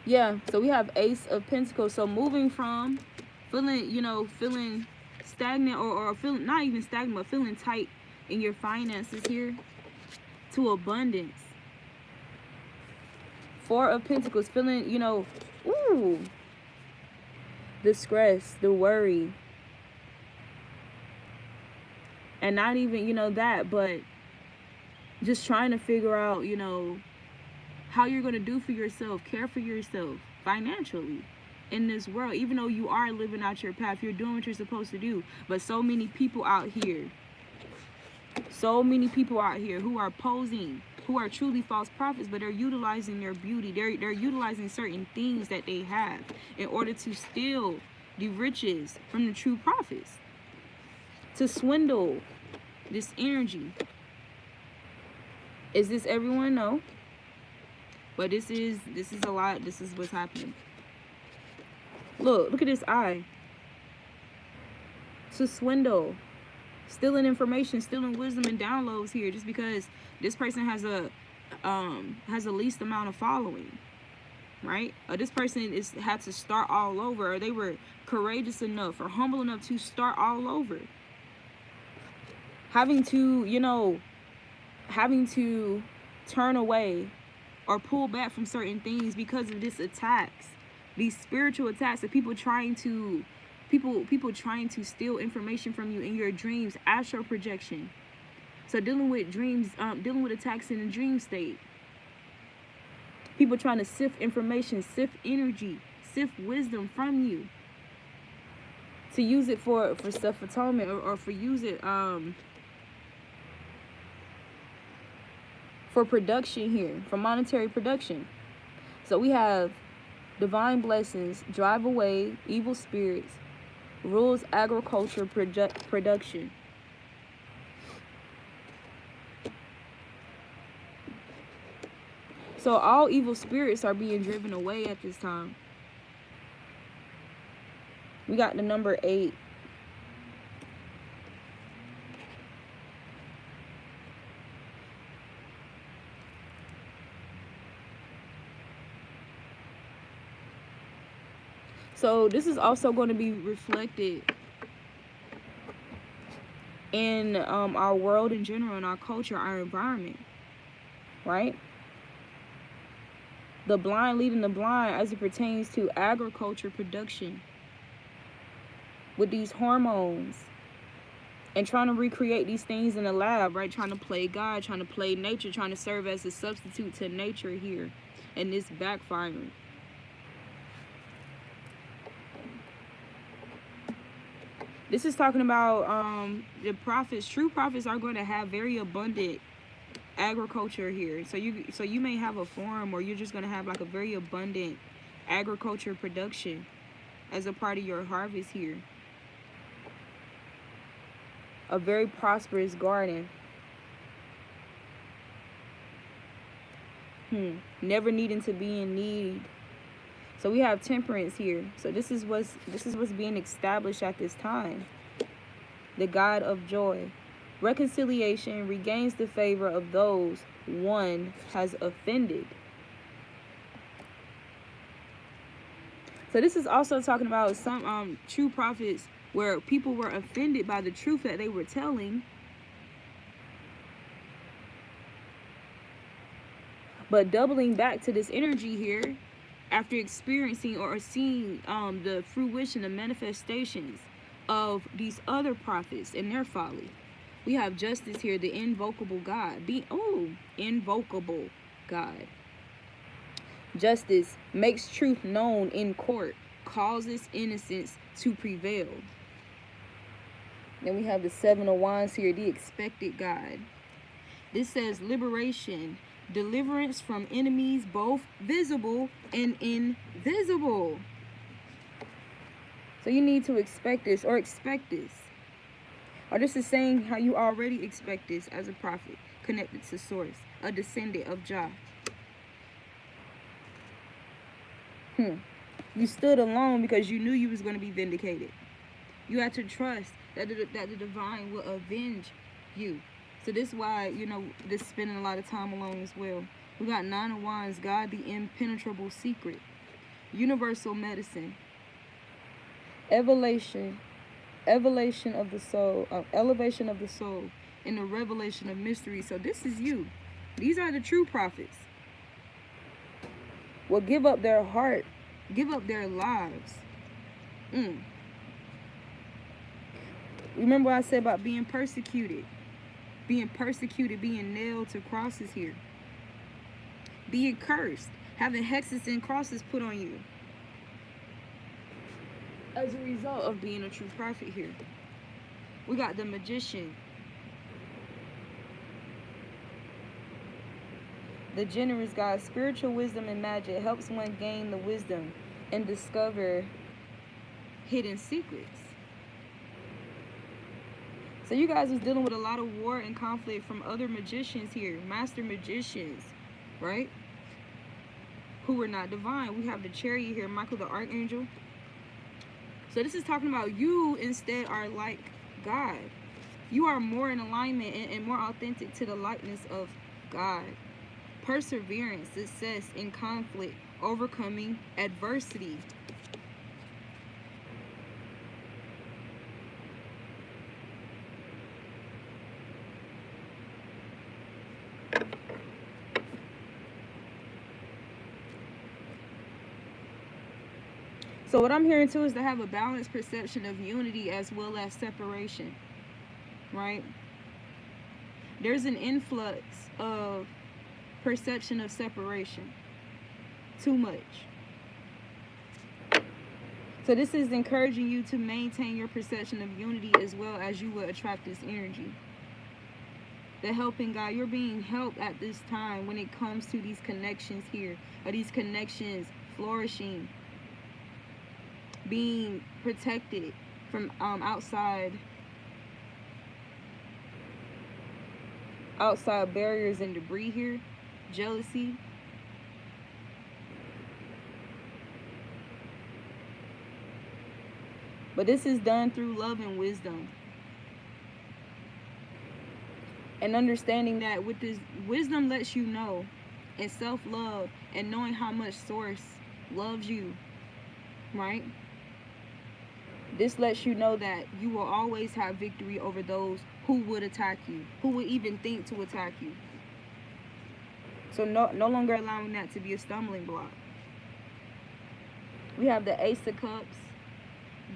Yeah, so we have Ace of Pentacles. So moving from feeling stagnant or feeling, not even stagnant, but feeling tight in your finances here, to abundance. 4 of Pentacles, feeling, the stress, the worry. And not even, that, but just trying to figure out, how you're going to do for yourself, care for yourself financially in this world, even though you are living out your path, you're doing what you're supposed to do. But so many people out here who are posing, who are truly false prophets, but they're utilizing their beauty. They're utilizing certain things that they have in order to steal the riches from the true prophets, to swindle this energy. Is this everyone? No. But this is a lot. This is what's happening. Look at this eye. To swindle, stealing information, stealing wisdom and downloads here, just because this person has a least amount of following, right? Or this person had to start all over, or they were courageous enough or humble enough to start all over. Having to turn away or pull back from certain things because of these attacks, these spiritual attacks of people trying to steal information from you in your dreams, astral projection. So dealing with dreams, dealing with attacks in the dream state. People trying to sift information, sift energy, sift wisdom from you, to use it for self-atonement, or for use it for production here, for monetary production. So we have divine blessings, drive away evil spirits, rules agriculture production. So all evil spirits are being driven away at this time. We got the number 8. So this is also going to be reflected in our world in general, in our culture, our environment, right? The blind leading the blind as it pertains to agriculture production with these hormones and trying to recreate these things in the lab, right? Trying to play God, trying to play nature, trying to serve as a substitute to nature here, and this backfiring. This is talking about the prophets. True prophets are going to have very abundant agriculture here. So you may have a farm, or you're just going to have like a very abundant agriculture production as a part of your harvest here. A very prosperous garden. Never needing to be in need. So we have temperance here. So this is what's being established at this time. The God of joy. Reconciliation regains the favor of those one has offended. So this is also talking about some true prophets where people were offended by the truth that they were telling. But doubling back to this energy here, after experiencing or seeing the fruition, the manifestations of these other prophets and their folly. We have justice here, the invocable God. Invocable God. Justice makes truth known in court, causes innocence to prevail. Then we have the 7 of Wands here, the expected God. This says liberation, deliverance from enemies, both visible and invisible. So you need to expect this, or expect this. Or this is saying how you already expect this as a prophet, connected to source, a descendant of Jah. You stood alone because you knew you was going to be vindicated. You had to trust that the divine will avenge you. So this is why, this is spending a lot of time alone as well. We got 9 of Wands, God, the impenetrable secret. Universal medicine. Elevation of the soul, elevation of the soul, and the revelation of mystery. So this is you. These are the true prophets. Will give up their heart, give up their lives. Remember what I said about being persecuted, being nailed to crosses here, being cursed, having hexes and crosses put on you as a result of being a true prophet here. We got the magician, the generous God. Spiritual wisdom and magic helps one gain the wisdom and discover hidden secrets. So you guys was dealing with a lot of war and conflict from other magicians here, master magicians, right? Who were not divine. We have the Chariot here, Michael the Archangel. So this is talking about you instead are like God. You are more in alignment and more authentic to the likeness of God. Perseverance, success in conflict, overcoming adversity. So what I'm hearing too is to have a balanced perception of unity as well as separation, right? There's an influx of perception of separation. Too much. So this is encouraging you to maintain your perception of unity as well as you will attract this energy. The helping God, you're being helped at this time when it comes to these connections here, or these connections flourishing, being protected from outside barriers and debris here. Jealousy. But this is done through love and wisdom. And understanding that with this wisdom lets you know, and self-love, and knowing how much Source loves you, right? This lets you know that you will always have victory over those who would attack you, who would even think to attack you. So no longer allowing that to be a stumbling block. We have the Ace of Cups.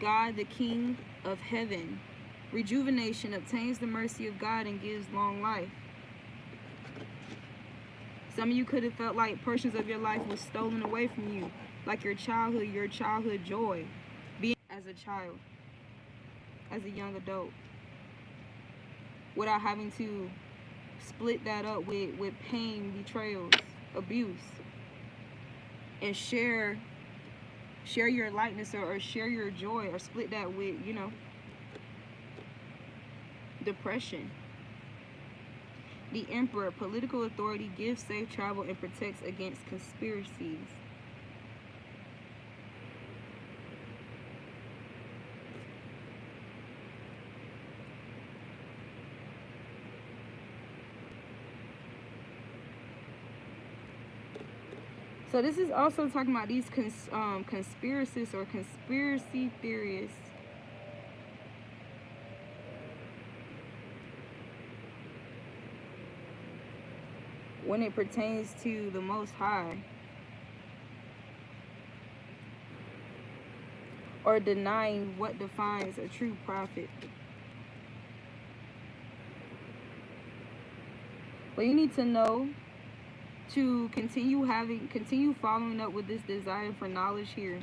God, the King of Heaven. Rejuvenation obtains the mercy of God and gives long life. Some of you could have felt like portions of your life was stolen away from you, like your childhood joy, being as a child, as a young adult, without having to split that up with pain, betrayals, abuse, and share your lightness or share your joy, or split that with, you know, depression. The Emperor, political authority, gives safe travel and protects against conspiracies. So this is also talking about these conspiracists or conspiracy theorists. When it pertains to the Most High, or denying what defines a true prophet. But you need to know to continue following up with this desire for knowledge here,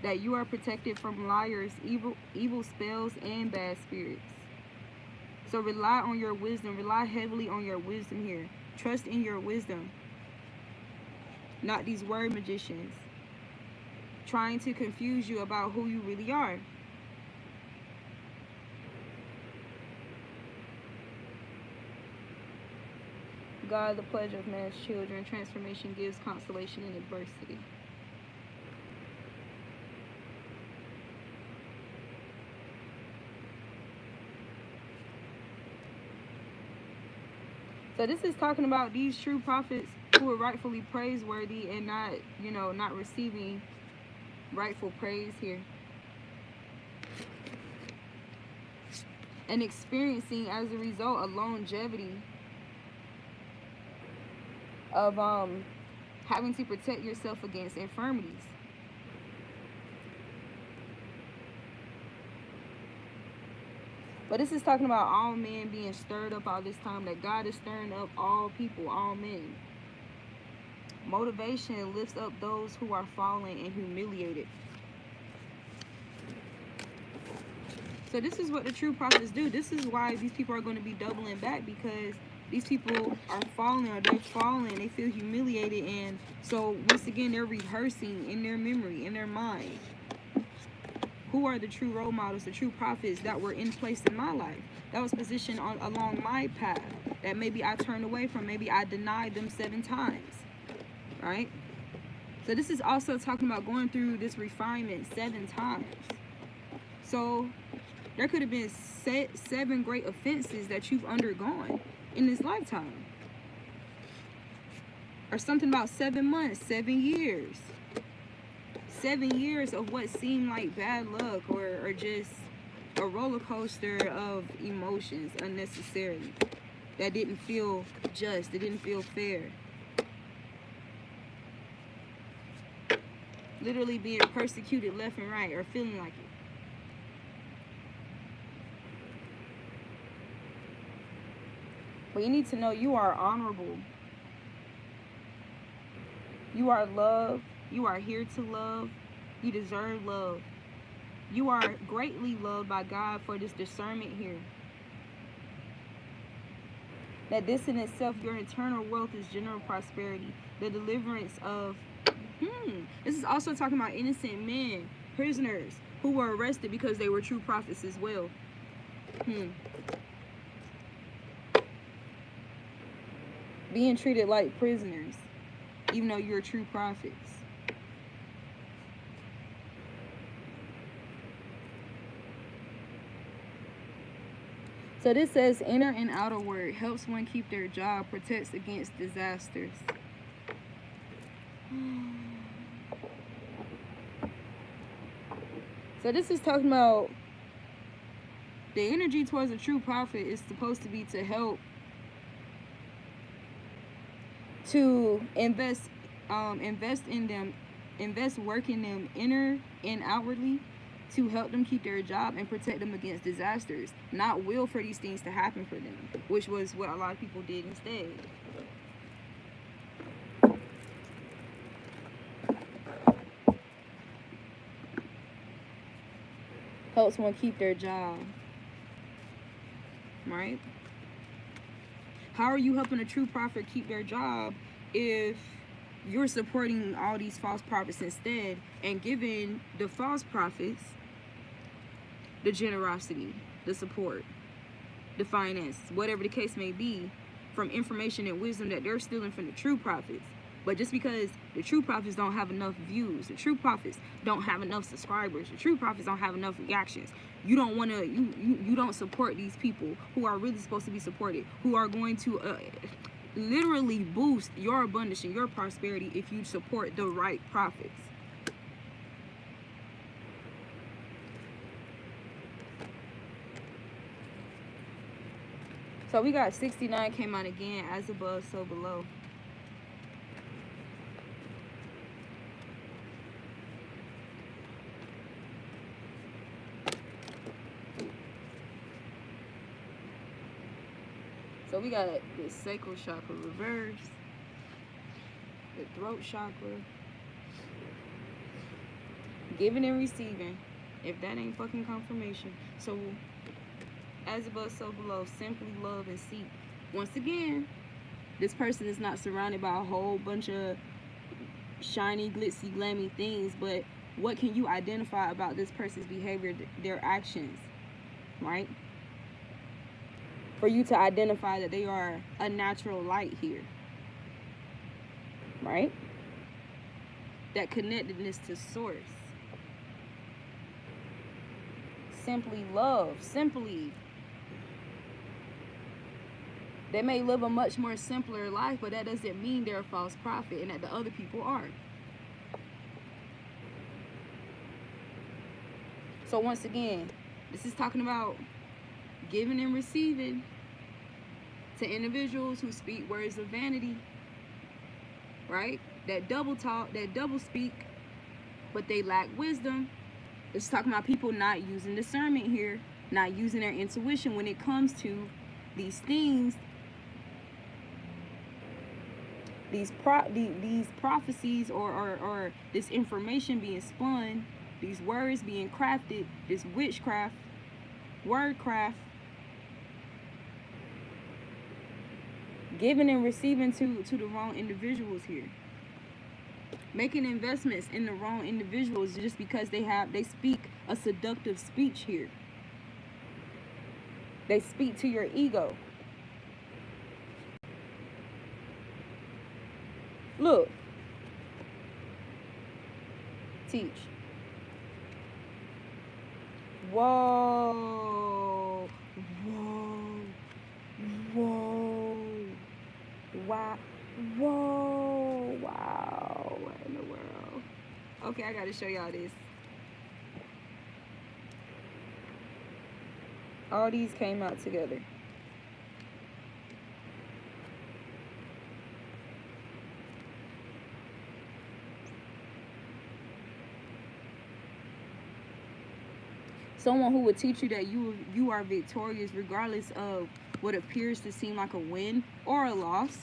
that you are protected from liars, evil spells, and bad spirits. So rely on your wisdom. Rely heavily on your wisdom here. Trust in your wisdom, not these word magicians trying to confuse you about who you really are. God, the pleasure of man's children. Transformation gives consolation in adversity. So this is talking about these true prophets who are rightfully praiseworthy and not, you know, not receiving rightful praise here. And experiencing, as a result, a longevity of having to protect yourself against infirmities. But this is talking about all men being stirred up all this time, that God is stirring up all people, all men. Motivation lifts up those who are fallen and humiliated. So this is what the true prophets do. This is why these people are going to be doubling back, because these people are falling, or they're falling, they feel humiliated, and so once again they're rehearsing in their memory, in their mind, who are the true role models, the true prophets that were in place in my life, that was positioned along my path, that maybe I turned away from, maybe I denied them 7 times, right? So this is also talking about going through this refinement 7 times. So there could have been 7 great offenses that you've undergone in this lifetime, or something about 7 months, 7 years. 7 years of what seemed like bad luck, or just a roller coaster of emotions unnecessarily, that didn't feel just, it didn't feel fair. Literally being persecuted left and right, or feeling like it. But you need to know you are honorable. You are loved. You are here to love. You deserve love. You are greatly loved by God for this discernment here. That this in itself, your eternal wealth, is general prosperity. The deliverance of... This is also talking about innocent men, prisoners, who were arrested because they were true prophets as well. Being treated like prisoners, even though you're true prophets. So this says, inner and outer word helps one keep their job, protects against disasters. So this is talking about the energy towards a true prophet is supposed to be to help to invest in them, invest work in them inner and outwardly, to help them keep their job and protect them against disasters, not will for these things to happen for them, which was what a lot of people did instead. Helps one keep their job, right? How are you helping a true prophet keep their job if you're supporting all these false prophets instead and giving the false prophets the generosity, the support, the finance, whatever the case may be, from information and wisdom that they're stealing from the true prophets? But just because the true prophets don't have enough views, the true prophets don't have enough subscribers, the true prophets don't have enough reactions, you don't want to, you don't support these people who are really supposed to be supported, who are going to literally boost your abundance and your prosperity if you support the right prophets. So we got 69 came out again, as above, so below. So we got the sacral chakra reverse, the throat chakra, giving and receiving, if that ain't fucking confirmation. So as above, so below, simply love and seek. Once again, this person is not surrounded by a whole bunch of shiny, glitzy, glammy things, but what can you identify about this person's behavior, their actions, right? For you to identify that they are a natural light here, right? That connectedness to source. Simply love, simply. They may live a much more simpler life, but that doesn't mean they're a false prophet and that the other people aren't. So once again, this is talking about giving and receiving to individuals who speak words of vanity, right? That double talk, that double speak, but they lack wisdom. It's talking about people not using discernment here, not using their intuition when it comes to these things, these prophecies or this information being spun, these words being crafted, this witchcraft, wordcraft, giving and receiving to the wrong individuals here. Making investments in the wrong individuals just because they speak a seductive speech here. They speak to your ego. Look. Teach. Whoa. Whoa. Whoa. Wow. Whoa. Wow. What in the world? Okay, I gotta show y'all this. All these came out together. Someone who would teach you that you are victorious regardless of what appears to seem like a win or a loss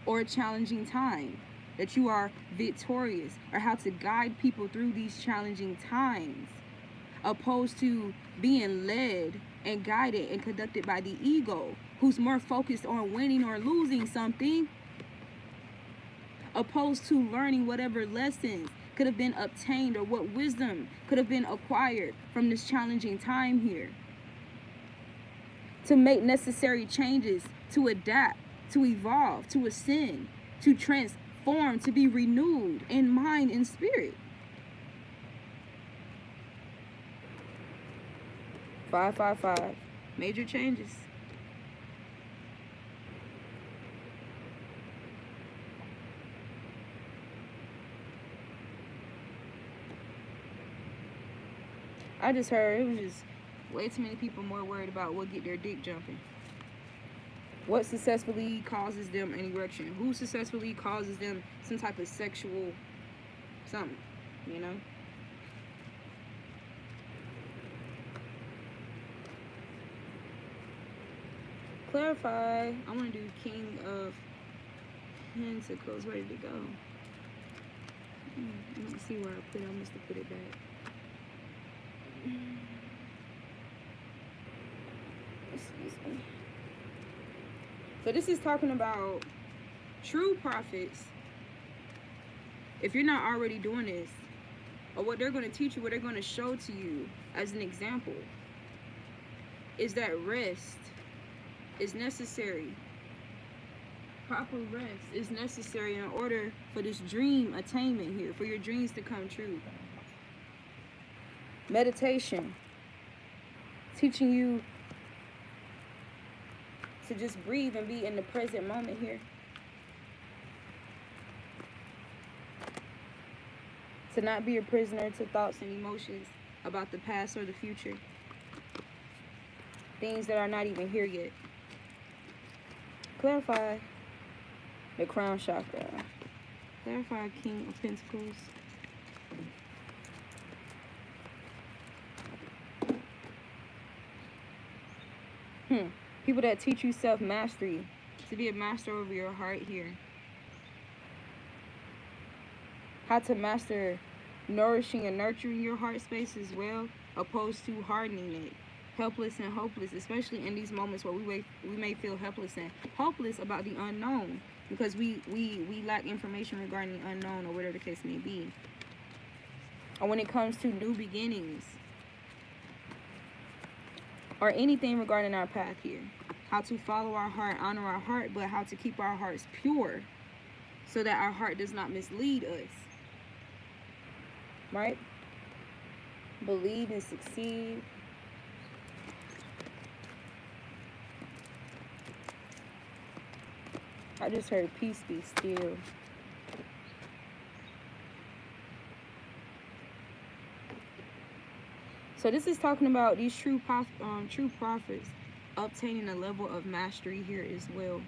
or a challenging time. That you are victorious, or how to guide people through these challenging times, opposed to being led and guided and conducted by the ego, who's more focused on winning or losing something, opposed to learning whatever lessons. could have been obtained, or what wisdom could have been acquired from this challenging time here. To make necessary changes, to adapt, to evolve, to ascend, to transform, to be renewed in mind and spirit. 555. Major changes. I just heard it was just way too many people more worried about what get their dick jumping. What successfully causes them an erection? Who successfully causes them some type of sexual something, you know? Clarify. I want to do King of Pentacles. Where did it go? Let me see where I put it. I must have put it back. Excuse me. So this is talking about true prophets. If you're not already doing this, or what they're going to teach you, what they're going to show to you as an example, is that rest is necessary. Proper rest is necessary in order for this dream attainment here, for your dreams to come true. Meditation, teaching you to just breathe and be in the present moment here. To not be a prisoner to thoughts and emotions about the past or the future. Things that are not even here yet. Clarify the crown chakra. Clarify King of Pentacles. People that teach you self-mastery, to be a master over your heart here. How to master nourishing and nurturing your heart space as well, opposed to hardening it. Helpless and hopeless, especially in these moments where we may feel helpless and hopeless about the unknown, because we lack information regarding the unknown, or whatever the case may be. Or when it comes to new beginnings, or anything regarding our path here. How to follow our heart, honor our heart, but how to keep our hearts pure so that our heart does not mislead us. Right? Believe and succeed. I just heard peace be still. So this is talking about these true prophets obtaining a level of mastery here as well.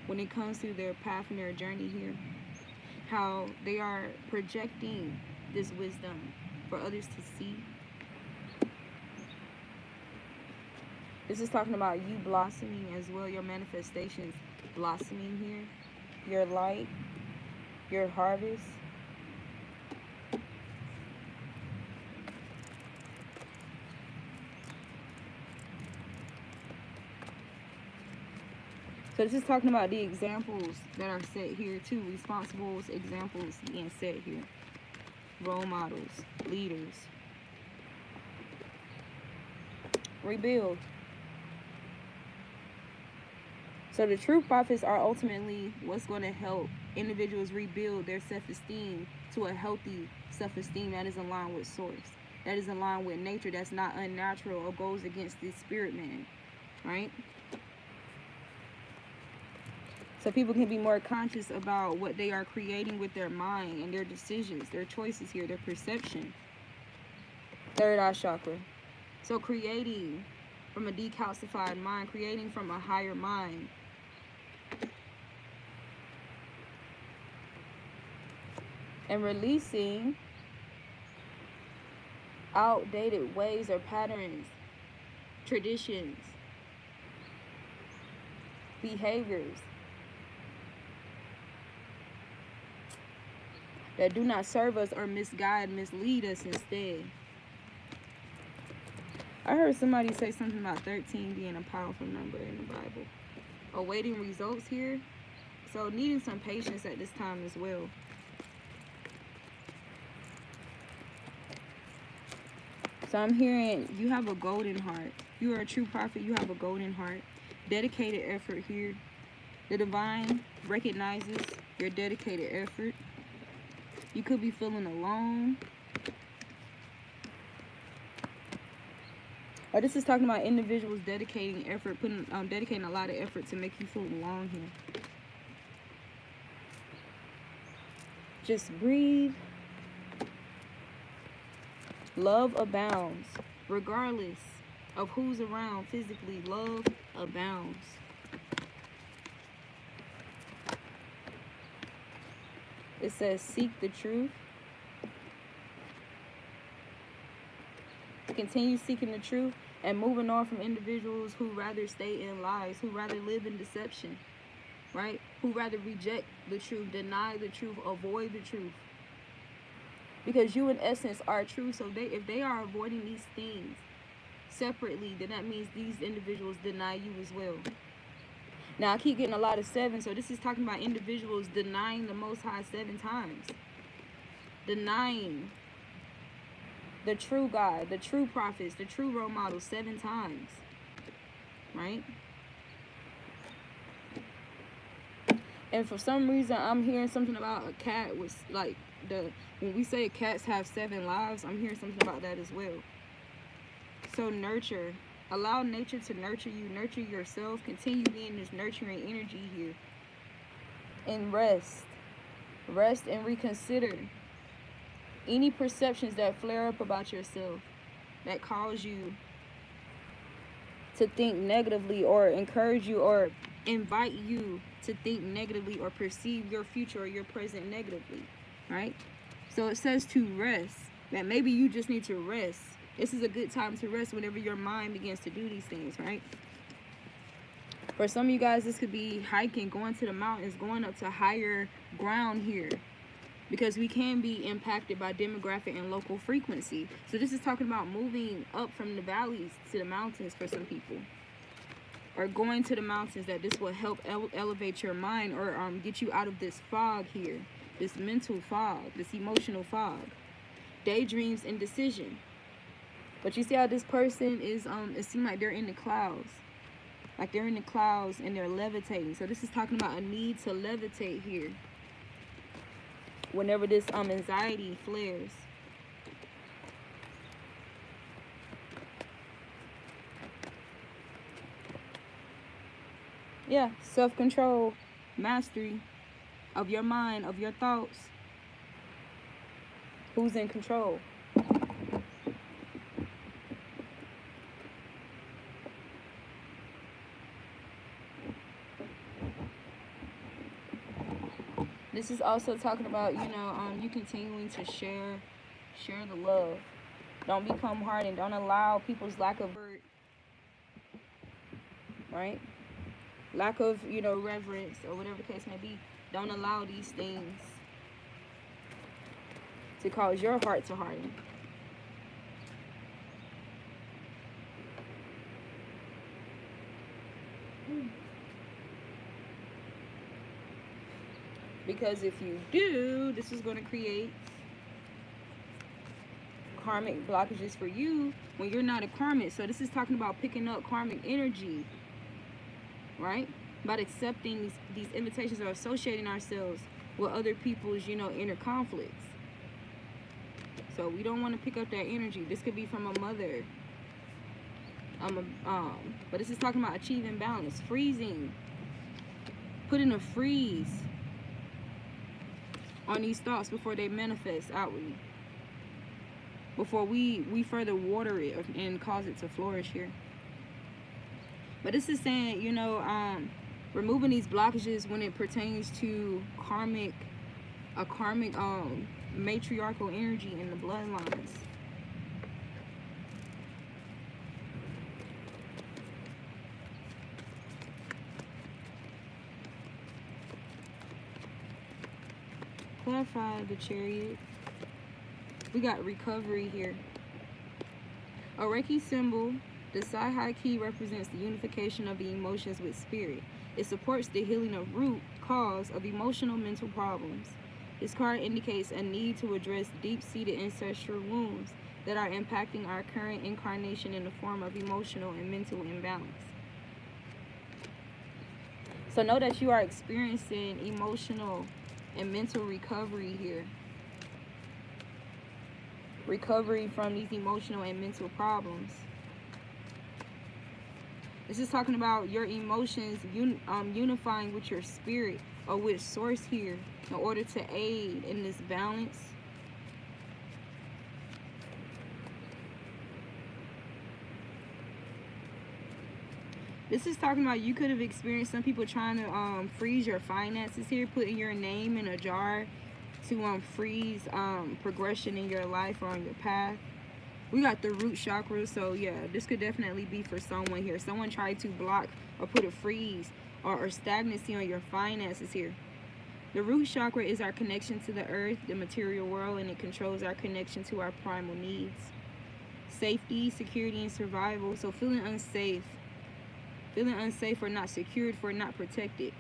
When it comes to their path and their journey here. How they are projecting this wisdom for others to see. This is talking about you blossoming as well, your manifestations blossoming here, your light, your harvest. So this is talking about the examples that are set here too, responsible examples being set here, role models, leaders. Rebuild. So the true prophets are ultimately what's going to help individuals rebuild their self-esteem to a healthy self-esteem that is aligned with source, that is aligned with nature, that's not unnatural or goes against the spirit man, right? So people can be more conscious about what they are creating with their mind and their decisions, their choices here, their perception. Third eye chakra. So creating from a decalcified mind, creating from a higher mind. And releasing outdated ways or patterns, traditions, behaviors that do not serve us or mislead us instead. I heard somebody say something about 13 being a powerful number in the Bible. Awaiting results here. So needing some patience at this time as well. So I'm hearing you have a golden heart. You are a true prophet. You have a golden heart. Dedicated effort here. The divine recognizes your dedicated effort. You could be feeling alone. Or this is talking about individuals dedicating effort, dedicating a lot of effort to make you feel alone here. Just breathe. Love abounds. Regardless of who's around physically, love abounds. It says, seek the truth. Continue seeking the truth and moving on from individuals who rather stay in lies, who rather live in deception, right? Who rather reject the truth, deny the truth, avoid the truth. Because you, in essence, are truth. So if they are avoiding these things separately, then that means these individuals deny you as well. Now, I keep getting a lot of 7. So this is talking about individuals denying the Most High 7 times. Denying the true God, the true prophets, the true role models 7 times. Right? And for some reason, I'm hearing something about a cat with, like, when we say cats have 7 lives, I'm hearing something about that as well. So nurture. Allow nature to nurture you. Nurture yourself. Continue being this nurturing energy here. And rest. Rest and reconsider any perceptions that flare up about yourself that cause you to think negatively, or encourage you, or invite you to think negatively, or perceive your future or your present negatively, right? So it says to rest. That maybe you just need to rest. This is a good time to rest whenever your mind begins to do these things, right? For some of you guys, this could be hiking, going to the mountains, going up to higher ground here. Because we can be impacted by demographic and local frequency. So this is talking about moving up from the valleys to the mountains for some people. Or going to the mountains, that this will help elevate your mind, or get you out of this fog here. This mental fog, this emotional fog. Daydreams and decision. But you see how this person is, it seems like they're in the clouds. Like they're in the clouds and they're levitating. So this is talking about a need to levitate here. Whenever this anxiety flares. Yeah, self-control, mastery of your mind, of your thoughts. Who's in control? This is also talking about, you continuing to share the love. Don't become hardened. Don't allow people's lack of word, right? Lack of, reverence, or whatever the case may be. Don't allow these things to cause your heart to harden. Because if you do, this is going to create karmic blockages for you when you're not a karmic. So this is talking about picking up karmic energy, right? About accepting these invitations, or associating ourselves with other people's, inner conflicts. So we don't want to pick up that energy. This could be from a mother. But this is talking about achieving balance, freezing, putting a freeze on these thoughts before they manifest outwardly, before we further water it and cause it to flourish here. But this is saying, removing these blockages when it pertains to a karmic matriarchal energy in the bloodlines. Clarify the Chariot. We got recovery here. A Reiki symbol, the Psi key represents the unification of the emotions with spirit. It supports the healing of root cause of emotional mental problems. This card indicates a need to address deep-seated ancestral wounds that are impacting our current incarnation in the form of emotional and mental imbalance. So know that you are experiencing emotional and mental recovery here. Recovery from these emotional and mental problems. This is talking about your emotions unifying with your spirit or with source here in order to aid in this balance. This is talking about you could have experienced some people trying to freeze your finances here, putting your name in a jar to freeze progression in your life or on your path. We got the root chakra, so yeah, this could definitely be for someone here. Someone tried to block or put a freeze or stagnancy on your finances here. The root chakra is our connection to the earth, the material world, and it controls our connection to our primal needs. Safety, security, and survival. So feeling unsafe or not secured, for not protected.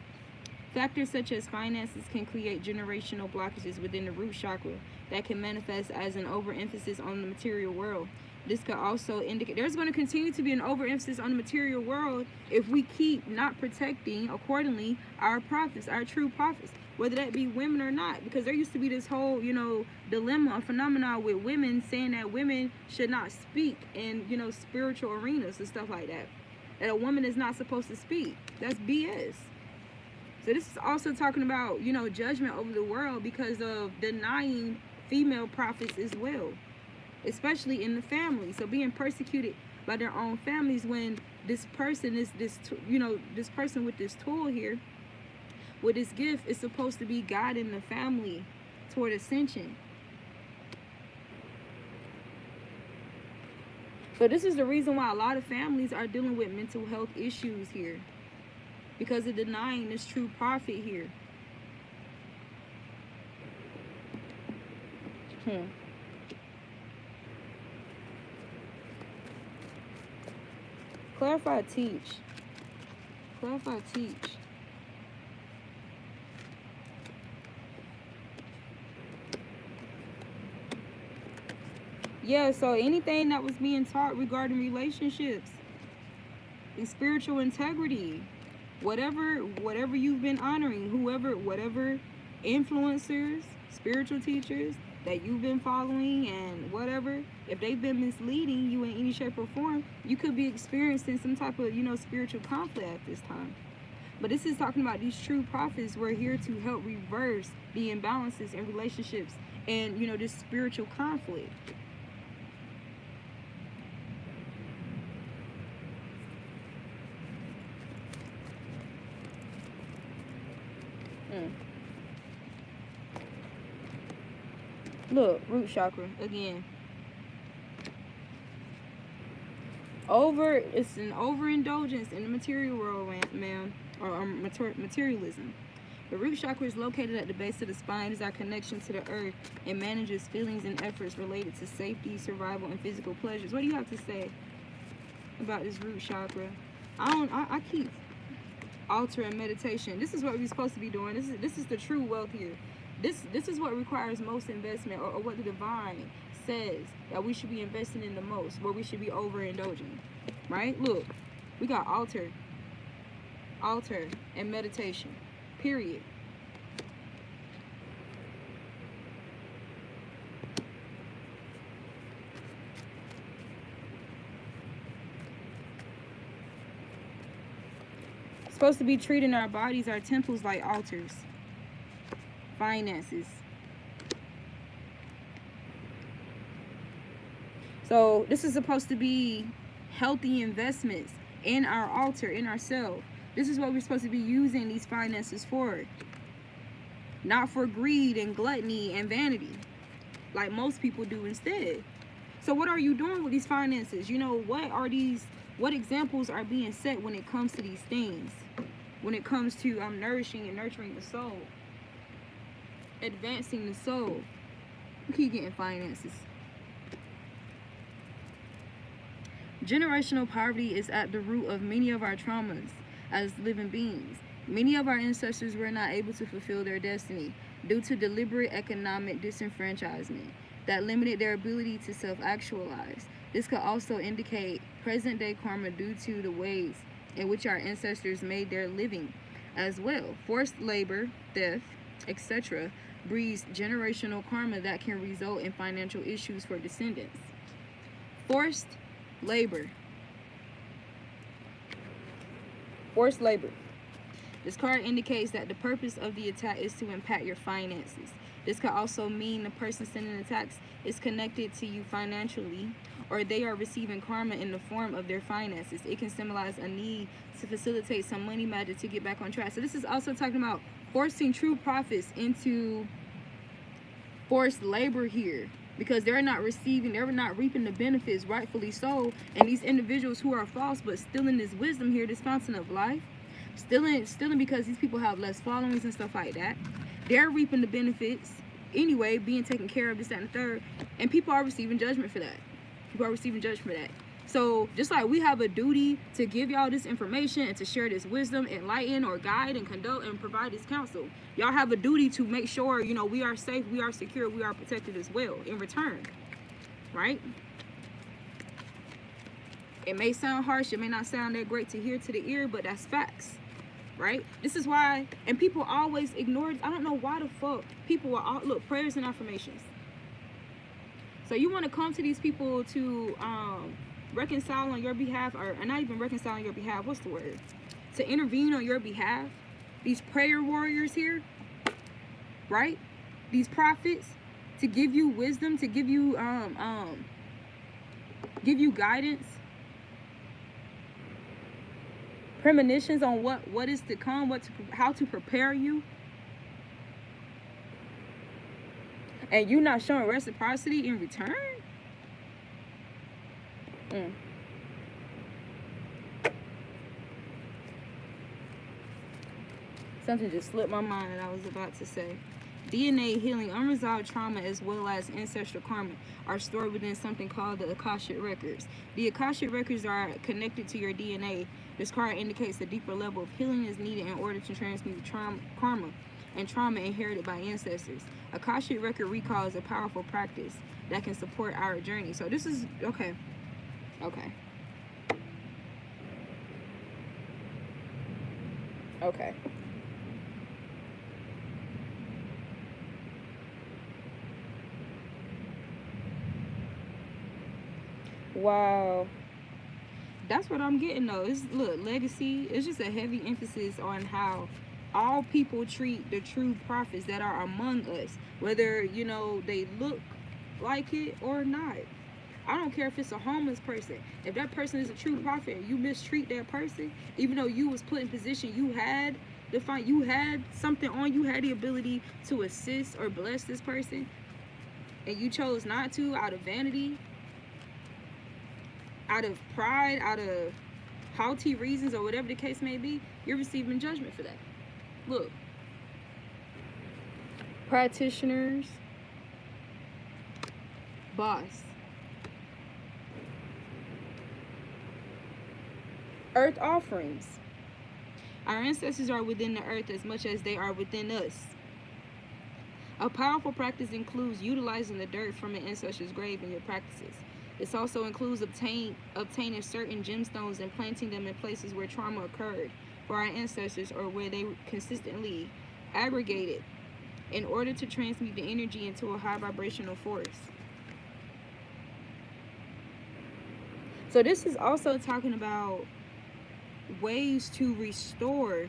Factors such as finances can create generational blockages within the root chakra that can manifest as an overemphasis on the material world. This could also indicate there's going to continue to be an overemphasis on the material world if we keep not protecting accordingly our prophets, our true prophets, whether that be women or not, because there used to be this whole, dilemma, phenomenon with women saying that women should not speak in, spiritual arenas and stuff like that. That a woman is not supposed to speak. That's BS. So this is also talking about, judgment over the world because of denying female prophets as well, especially in the family. So being persecuted by their own families when this person is this person with this tool here, with this gift, is supposed to be guiding the family toward ascension. So this is the reason why a lot of families are dealing with mental health issues here, because of denying this true prophet here. Clarify, teach. Clarify, teach. Yeah, so anything that was being taught regarding relationships and spiritual integrity, whatever you've been honoring, whatever influencers, spiritual teachers that you've been following, and whatever, if they've been misleading you in any shape or form, you could be experiencing some type of, spiritual conflict at this time. But this is talking about these true prophets were here to help reverse the imbalances in relationships and, this spiritual conflict. Look, root chakra again. It's an overindulgence in the material world, ma'am, or materialism. The root chakra is located at the base of the spine. Is our connection to the earth and manages feelings and efforts related to safety, survival, and physical pleasures. What do you have to say about this root chakra? I keep altar and meditation. This is what we're supposed to be doing. This is the true wealth here. This is what requires most investment, or what the divine says that we should be investing in the most, where we should be overindulging, right? Look, we got altar and meditation, period. Supposed to be treating our bodies, our temples, like altars. Finances. So this is supposed to be healthy investments in our altar, in ourselves. This is what we're supposed to be using these finances for. Not for greed and gluttony and vanity, like most people do instead. So what are you doing with these finances? What examples are being set when it comes to these things? When it comes to nourishing and nurturing the soul, advancing the soul. You keep getting finances. Generational poverty is at the root of many of our traumas as living beings. Many of our ancestors were not able to fulfill their destiny due to deliberate economic disenfranchisement. that limited their ability to self-actualize. This could also indicate present-day karma due to the ways in which our ancestors made their living as well. Forced labor, theft, etc. breeds generational karma that can result in financial issues for descendants. Forced labor. Forced labor. This card indicates that the purpose of the attack is to impact your finances. This could also mean the person sending attacks is connected to you financially, or they are receiving karma in the form of their finances. It can symbolize a need to facilitate some money magic to get back on track. So this is also talking about forcing true prophets into forced labor here, because they're not reaping the benefits, rightfully so. And these individuals who are false but stealing this wisdom here, this fountain of life, stealing because these people have less followings and stuff like that, they're reaping the benefits anyway, being taken care of, this, that, and the third, and people are receiving judgment for that. So just like we have a duty to give y'all this information and to share this wisdom, enlighten or guide and conduct and provide this counsel, y'all have a duty to make sure, you know, we are safe, we are secure, we are protected as well in return, right? It may sound harsh, it may not sound that great to hear to the ear, but that's facts, right? This is why, and people always ignore it. I don't know why the fuck people are all, look, prayers and affirmations. So you want to come to these people to reconcile on your behalf, or not even reconcile on your behalf, what's the word? To intervene on your behalf. These prayer warriors here, right? These prophets, to give you wisdom, to give you guidance, premonitions on what is to come, how to prepare you. And you not showing reciprocity in return? Something just slipped my mind that I was about to say. DNA healing. Unresolved trauma as well as ancestral karma are stored within something called the Akashic Records. The Akashic Records are connected to your DNA. This card indicates a deeper level of healing is needed in order to transmute karma and trauma inherited by ancestors. Akashic Record recall is a powerful practice that can support our journey. So this is, okay. Wow. That's what I'm getting though. It's, look, legacy. It's just a heavy emphasis on how all people treat the true prophets that are among us, whether, you know, they look like it or not. I don't care if it's a homeless person. If that person is a true prophet and you mistreat that person, even though you was put in position, you had something on, you had the ability to assist or bless this person, and you chose not to, out of vanity, out of pride, out of haughty reasons, or whatever the case may be, you're receiving judgment for that. Look, practitioners, boss, earth offerings. Our ancestors are within the earth as much as they are within us. A powerful practice includes utilizing the dirt from an ancestor's grave in your practices. This also includes obtaining certain gemstones and planting them in places where trauma occurred for our ancestors, or where they consistently aggregated, in order to transmute the energy into a high vibrational force. So this is also talking about ways to restore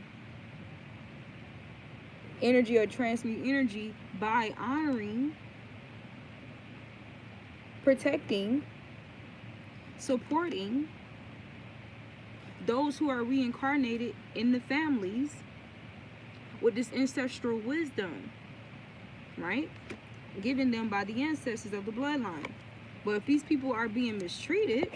energy or transmute energy by honoring, protecting, supporting those who are reincarnated in the families with this ancestral wisdom, right? Given them by the ancestors of the bloodline. But if these people are being mistreated,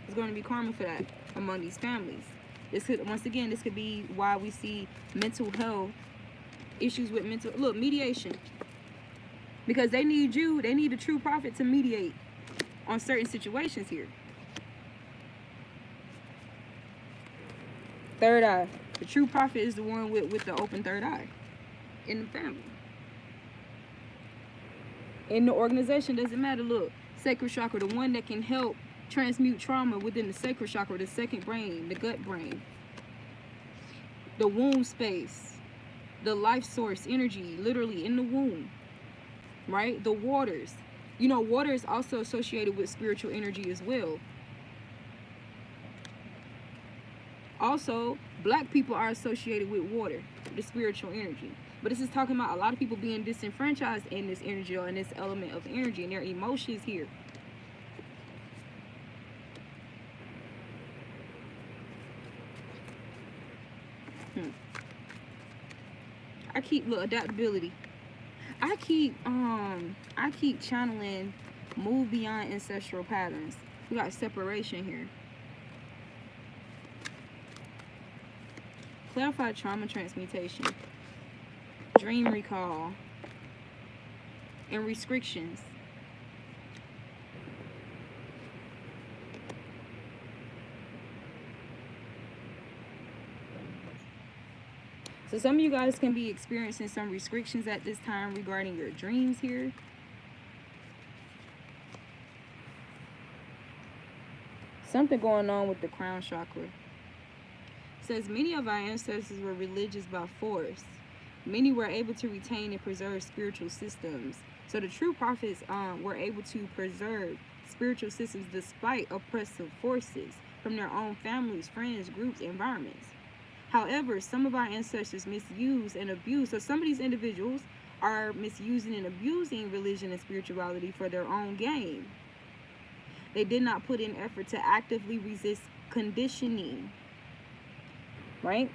there's going to be karma for that among these families. This could, once again, this could be why we see mental health issues with mediation. Because they need a true prophet to mediate on certain situations here. Third eye. The true prophet is the one with the open third eye in the family. in the organization, doesn't matter. Look, sacral chakra, the one that can help transmute trauma within the sacral chakra, the second brain, the gut brain, the womb space, the life source energy, literally in the womb, right? The waters. You know, water is also associated with spiritual energy as well. Also, black people are associated with water, the spiritual energy. But this is talking about a lot of people being disenfranchised in this energy or in this element of energy and their emotions here. I keep, look, adaptability. I keep channeling move beyond ancestral patterns. We got separation here. Clarify trauma transmutation, dream recall, and restrictions. So some of you guys can be experiencing some restrictions at this time regarding your dreams here. Something going on with the crown chakra. Says many of our ancestors were religious by force. Many were able to retain and preserve spiritual systems. So the true prophets were able to preserve spiritual systems despite oppressive forces from their own families, friends, groups, environments. However, some of our ancestors misused and abused. So some of these individuals are misusing and abusing religion and spirituality for their own gain. They did not put in effort to actively resist conditioning. Right?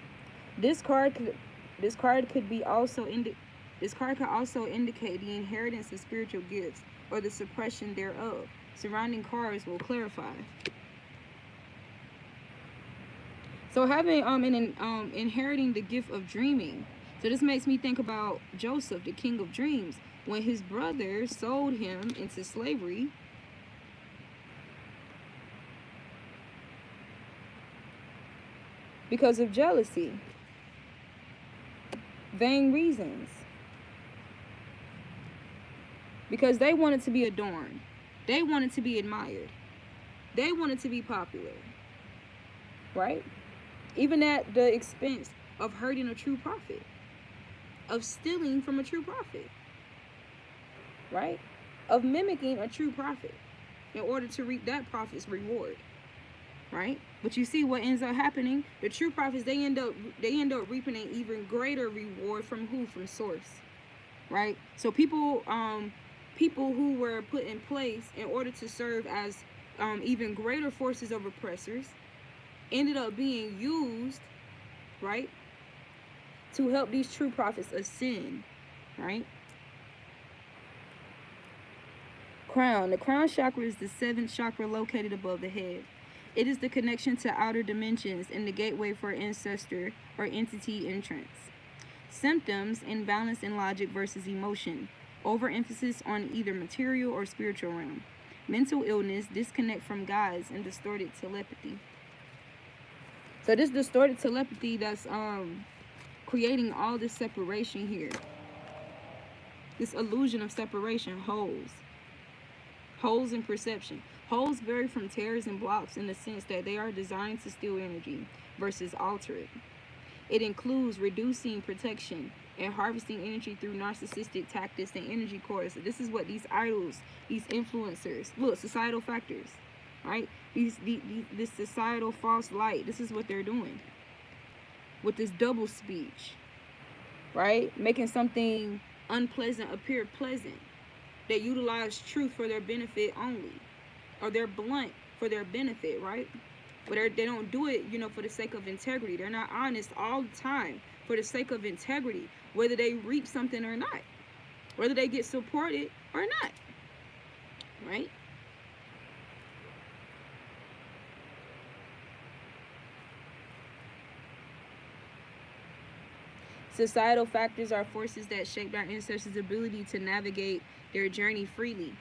This card could also indicate the inheritance of spiritual gifts or the suppression thereof. Surrounding cards will clarify. So having inheriting the gift of dreaming. So this makes me think about Joseph, the king of dreams, when his brother sold him into slavery. Because of jealousy, vain reasons, because they wanted to be adorned, they wanted to be admired, they wanted to be popular, right? Even at the expense of hurting a true prophet, of stealing from a true prophet, right? Of mimicking a true prophet in order to reap that prophet's reward. Right? But you see what ends up happening? The true prophets, they end up reaping an even greater reward from who? From source. Right? So people who were put in place in order to serve as even greater forces of oppressors ended up being used, right, to help these true prophets ascend. Right? Crown. The crown chakra is the seventh chakra located above the head. It is the connection to outer dimensions and the gateway for ancestor or entity entrance. Symptoms: imbalance in logic versus emotion. Overemphasis on either material or spiritual realm. Mental illness, disconnect from guides, and distorted telepathy. So this distorted telepathy that's creating all this separation here. This illusion of separation, holes in perception. Holes vary from tears and blocks in the sense that they are designed to steal energy versus alter it. It includes reducing protection and harvesting energy through narcissistic tactics and energy cores. So this is what these idols, these influencers, look, societal factors, right? This societal false light, this is what they're doing with this double speech, right? Making something unpleasant appear pleasant. They utilize truth for their benefit only. Or they're blunt for their benefit, right? But they don't do it, for the sake of integrity. They're not honest all the time for the sake of integrity, whether they reap something or not, whether they get supported or not, right? Societal factors are forces that shaped our ancestors' ability to navigate their journey freely.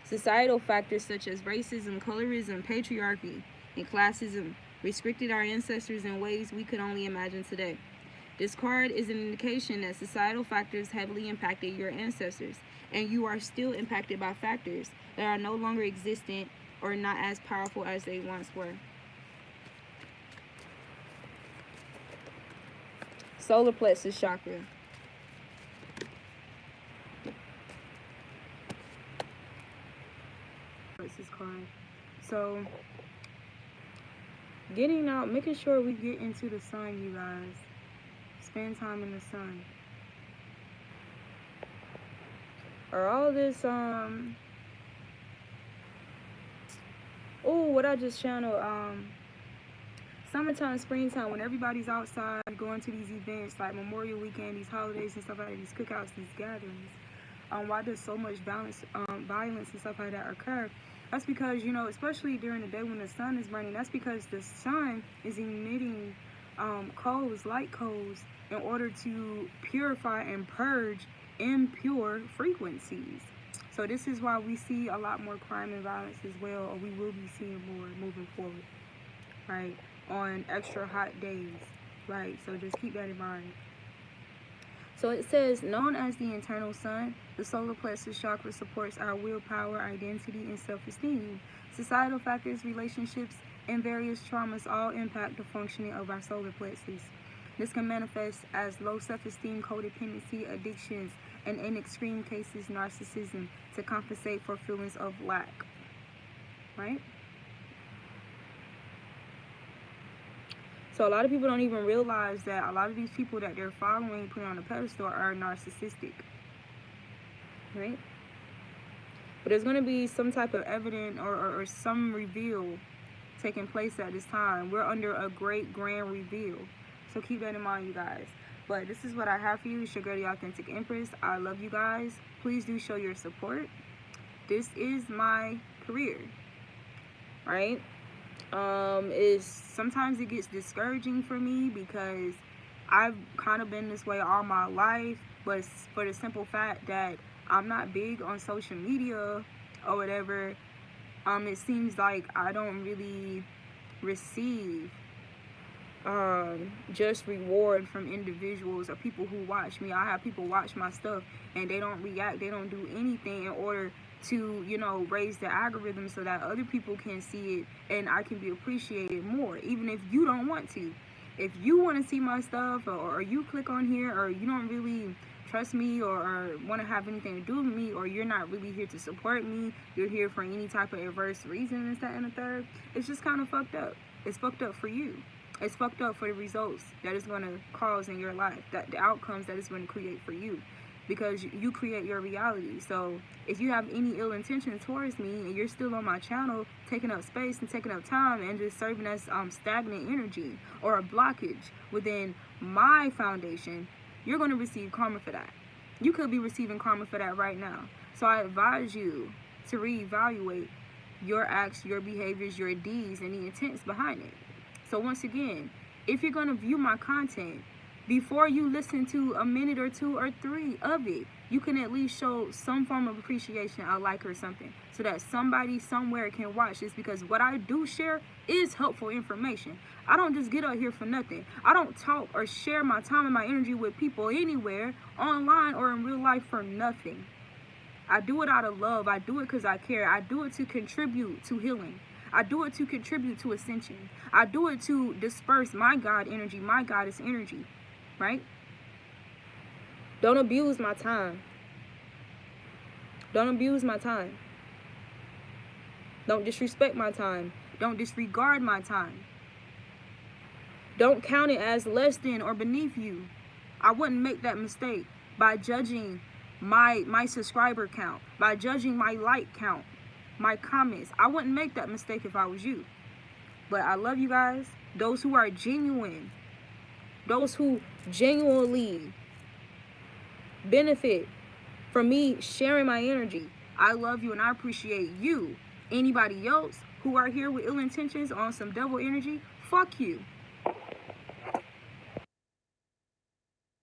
Societal factors such as racism, colorism, patriarchy, and classism restricted our ancestors in ways we could only imagine today. This card is an indication that societal factors heavily impacted your ancestors, and you are still impacted by factors that are no longer existent or not as powerful as they once were. Solar plexus chakra. Plexus card. So, getting out, making sure we get into the sun, you guys. Spend time in the sun. Or all this, what I just channeled, summertime, springtime, when everybody's outside going to these events like Memorial Weekend, these holidays and stuff like that, these cookouts, these gatherings, why does so much violence and stuff like that occur? That's because, you know, especially during the day when the sun is burning, that's because the sun is emitting coals, light coals, in order to purify and purge impure frequencies. So this is why we see a lot more crime and violence as well, or we will be seeing more moving forward, right, on extra hot days, right? So just keep that in mind. So it says, known as the internal sun, the solar plexus chakra supports our willpower, identity, and self-esteem. Societal factors, relationships, and various traumas all impact the functioning of our solar plexus. This can manifest as low self-esteem, codependency, addictions, and in extreme cases, narcissism, to compensate for feelings of lack, right? So a lot of people don't even realize that a lot of these people that they're following, put on a pedestal, are narcissistic, right? But there's going to be some type of evidence or some reveal taking place at this time. We're under a great grand reveal. So keep that in mind, you guys. But this is what I have for you. It's your girl, the Authentic Empress. I love you guys. Please do show your support. This is my career, right? Sometimes it gets discouraging for me because I've kind of been this way all my life, but for the simple fact that I'm not big on social media or whatever, it seems like I don't really receive just reward from individuals or people who watch me. I have people watch my stuff and they don't react, they don't do anything in order to, you know, raise the algorithm so that other people can see it and I can be appreciated more, even if you don't want to. If you want to see my stuff, or you click on here, or you don't really trust me or want to have anything to do with me, or you're not really here to support me, you're here for any type of adverse reason, this, that, and the third, it's just kind of fucked up. It's fucked up for you. It's fucked up for the results that it's going to cause in your life, that the outcomes that it's going to create for you, because you create your reality. So if you have any ill intention towards me and you're still on my channel, taking up space and taking up time and just serving as stagnant energy or a blockage within my foundation, you're going to receive karma for that. You could be receiving karma for that right now. So I advise you to reevaluate your acts, your behaviors, your deeds, and the intents behind it. So once again, if you're going to view my content, before you listen to a minute or two or three of it, you can at least show some form of appreciation, a like or something, so that somebody somewhere can watch this, because what I do share is helpful information. I don't just get out here for nothing. I don't talk or share my time and my energy with people anywhere, online or in real life, for nothing. I do it out of love. I do it because I care. I do it to contribute to healing. I do it to contribute to ascension. I do it to disperse my God energy, my goddess energy, right? Don't abuse my time. Don't abuse my time. Don't disrespect my time. Don't disregard my time. Don't count it as less than or beneath you. I wouldn't make that mistake by judging my subscriber count, by judging my like count, my comments. I wouldn't make that mistake if I was you. But I love you guys. Those who are genuine, those who genuinely benefit from me sharing my energy, I love you and I appreciate you. Anybody else who are here with ill intentions on some devil energy, fuck you.